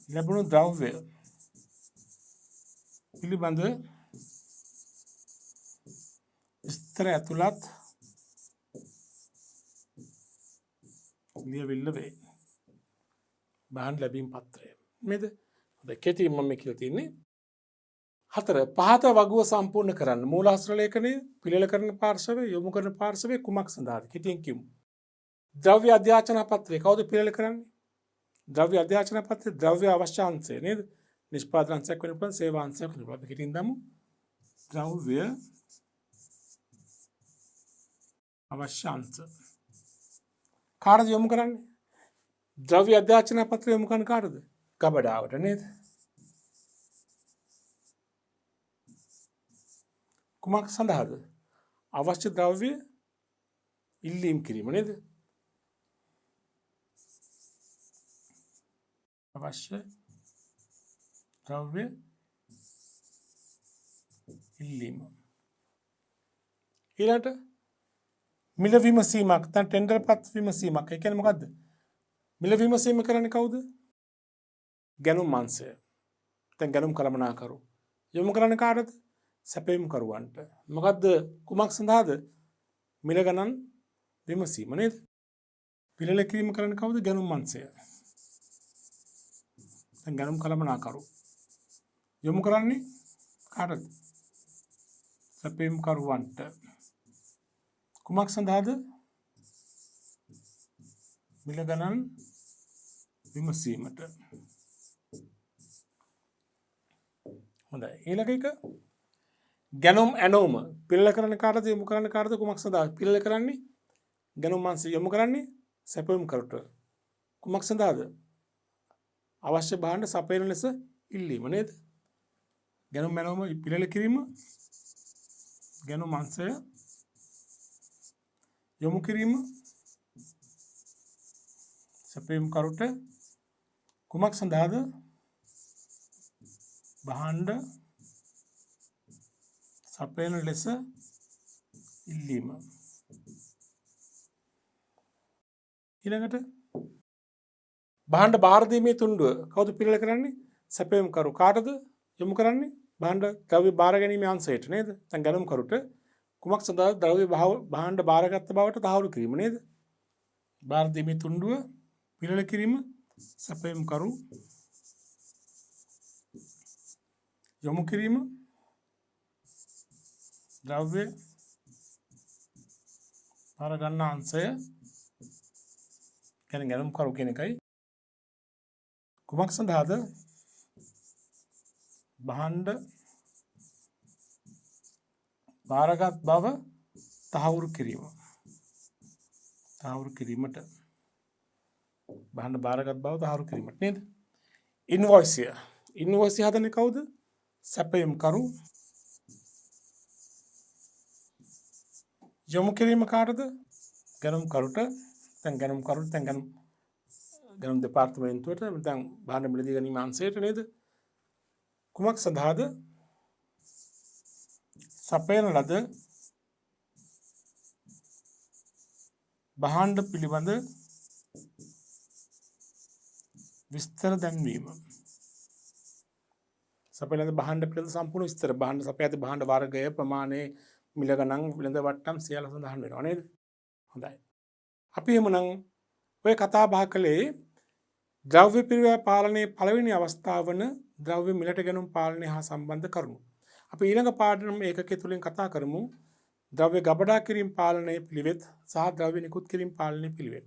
ලැබුණු ද්‍රව්‍ය පිළිබඳ විස්තර ඇතුළත් ලියවිල්ල වේ. බහන් ලැබීම් පත්‍රය. නේද? හොඳයි කෙටි මම කියලා තියෙන්නේ 4 පහත වගුව සම්පූර්ණ කරන්න. මූලාශ්‍ර ලේඛනයේ පිළිල කරන පාර්ශවය යොමු කරන පාර්ශවය කුමක් සඳහාද? කෙටියෙන් කියමු. ද්‍රව්‍ය අධ්‍යාචන පත්‍රය කවුද පිළිල කරන්නේ? ද්‍රව්‍ය අධ්‍යාචන පත්‍රය ද්‍රව්‍ය අවශ්‍යාංශය නේද? නිෂ්පාදන අංශයක් වෙන පුළුවන්, සේවා අංශයක් වෙන පුළුවන්. කෙටියෙන් දමු. ද්‍රව්‍ය අවශ්‍යාංශ. කාටද යොමු කරන්නේ? ද්‍රව්‍ය අධ්‍යාචන පත්‍රය යොමු කරන කාටද? ගබඩාවට නේද? කුමක් සඳහාද? අවශ්‍ය ද්‍රව්‍ය ඉල්ලීම් කිරීම නේද? අවශ්‍ය ද්‍රව්‍ය ඉල්ලීම. ඊළඟට මිල විමසීමක්. දැන් ටෙන්ඩර් පත් විමසීමක්. ඒ කියන්නේ මොකද්ද? මිල විමසීම කරන්නේ කවුද? ගැනුම් අංශය. දැන් ගැනුම් කළමනාකරු. යොමු කරන්නේ කාටද? සැපයීම් කරුවන්ට. මොකද්ද? කුමක් සඳහාද? මිල ගණන් විමසීම නේද? පිළිල කිරීම කරන්නේ කවුද? ගැනුම් අංශය. දැන් ගැනුම් කළමනාකරු. යොමු කරන්නේ කාටද? සැපයීම් කරුවන්ට. කුමක් සඳහාද? මිල ගණන් විමසීමට. හොඳයි. ඊළඟ එක ගැනුම් ඇනෝම පිළිල කරන කාටද? යොමු කරන කාටද? කුමක් සඳහාද? පිළිල කරන්නේ ගැනුම් අංශය. යොමු කරන්නේ සැපයීම් කරුට. කුමක් සඳහාද? අවශ්‍ය භාණ්ඩ සපයන ලෙස ඉල්ලීම නේද? ගැනුම් ඇනෝම පිළිල කිරීම ගැනුම් අංශය යොමු කිරීම සැපයීම් කරුට කුමක් සඳහාද? භාණ්ඩ සපයන ලෙස ඉල්ලීම. ඊළඟට භාණ්ඩ බාර දීමේ තුණ්ඩුව කවුද පිළිල කරන්නේ? සැපයීම් කරු. කාටද යොමු කරන්නේ? භාණ්ඩ ද්‍රව්‍ය බාර ගැනීමේ අංශයට නේද? දැන් ගැනුම් කරුට කුමක් සඳහාද? ද්‍රව්‍ය භාණ්ඩ බාරගත් බවට තහවුරු කිරීම නේද? බාර දීමේ තුණ්ඩුව පිළිල කිරීම සැපයීම් කරු යොමු කිරීම ද්‍රව්‍ය බාර ගන්න අංශය කියන්නේ ගැනුම් කරු කියන එකයි. කුමක් සඳහාද? භාණ්ඩ බාරගත් බව තහවුරු කිරීම. තහවුරු කිරීමට. භාණ්ඩ බාරගත් බව තහවුරු කිරීමට නේද? ඉන්වොයිසය. ඉන්වොයිසය හදන්නේ කවුද? සැපයීම් කරු. යොමු කිරීම කාටද? ගැනුම් කරුට. දැන් ගැනුම් කරුට දැන් ගැනුම් දෙපාර්තමේන්තුවට දැන් භාණ්ඩ මිලදී ගැනීම අංශයට නේද? කුමක් සඳහාද? සපයන ලද භාණ්ඩ පිළිබඳ විස්තර දැන්වීම. සපයන ලද භාණ්ඩ පිළිබඳ සම්පූර්ණ විස්තර. භාණ්ඩ සපයන භාණ්ඩ වර්ගය, ප්‍රමාණය, මිල ගණන්, විලඳ වට්ටම් සියල්ල සඳහන් වෙනවා නේද? හොඳයි. අපි එමුනම් ඔය කතා බහ කළේ ද්‍රව්‍ය පිරිවැය පාලනයේ පළවෙනි අවස්ථාව වන ද්‍රව්‍ය මිලට ගැනුම් පාලනය හා සම්බන්ධ කරුණු. අපි ඊළඟ පාඩම් ඒකකයේ තුලින් කතා කරමු ද්‍රව්‍ය ගබඩා කිරීම පාලනයේ පිළිවෙත් සහ ද්‍රව්‍ය නිකුත් කිරීම පාලනයේ පිළිවෙත්.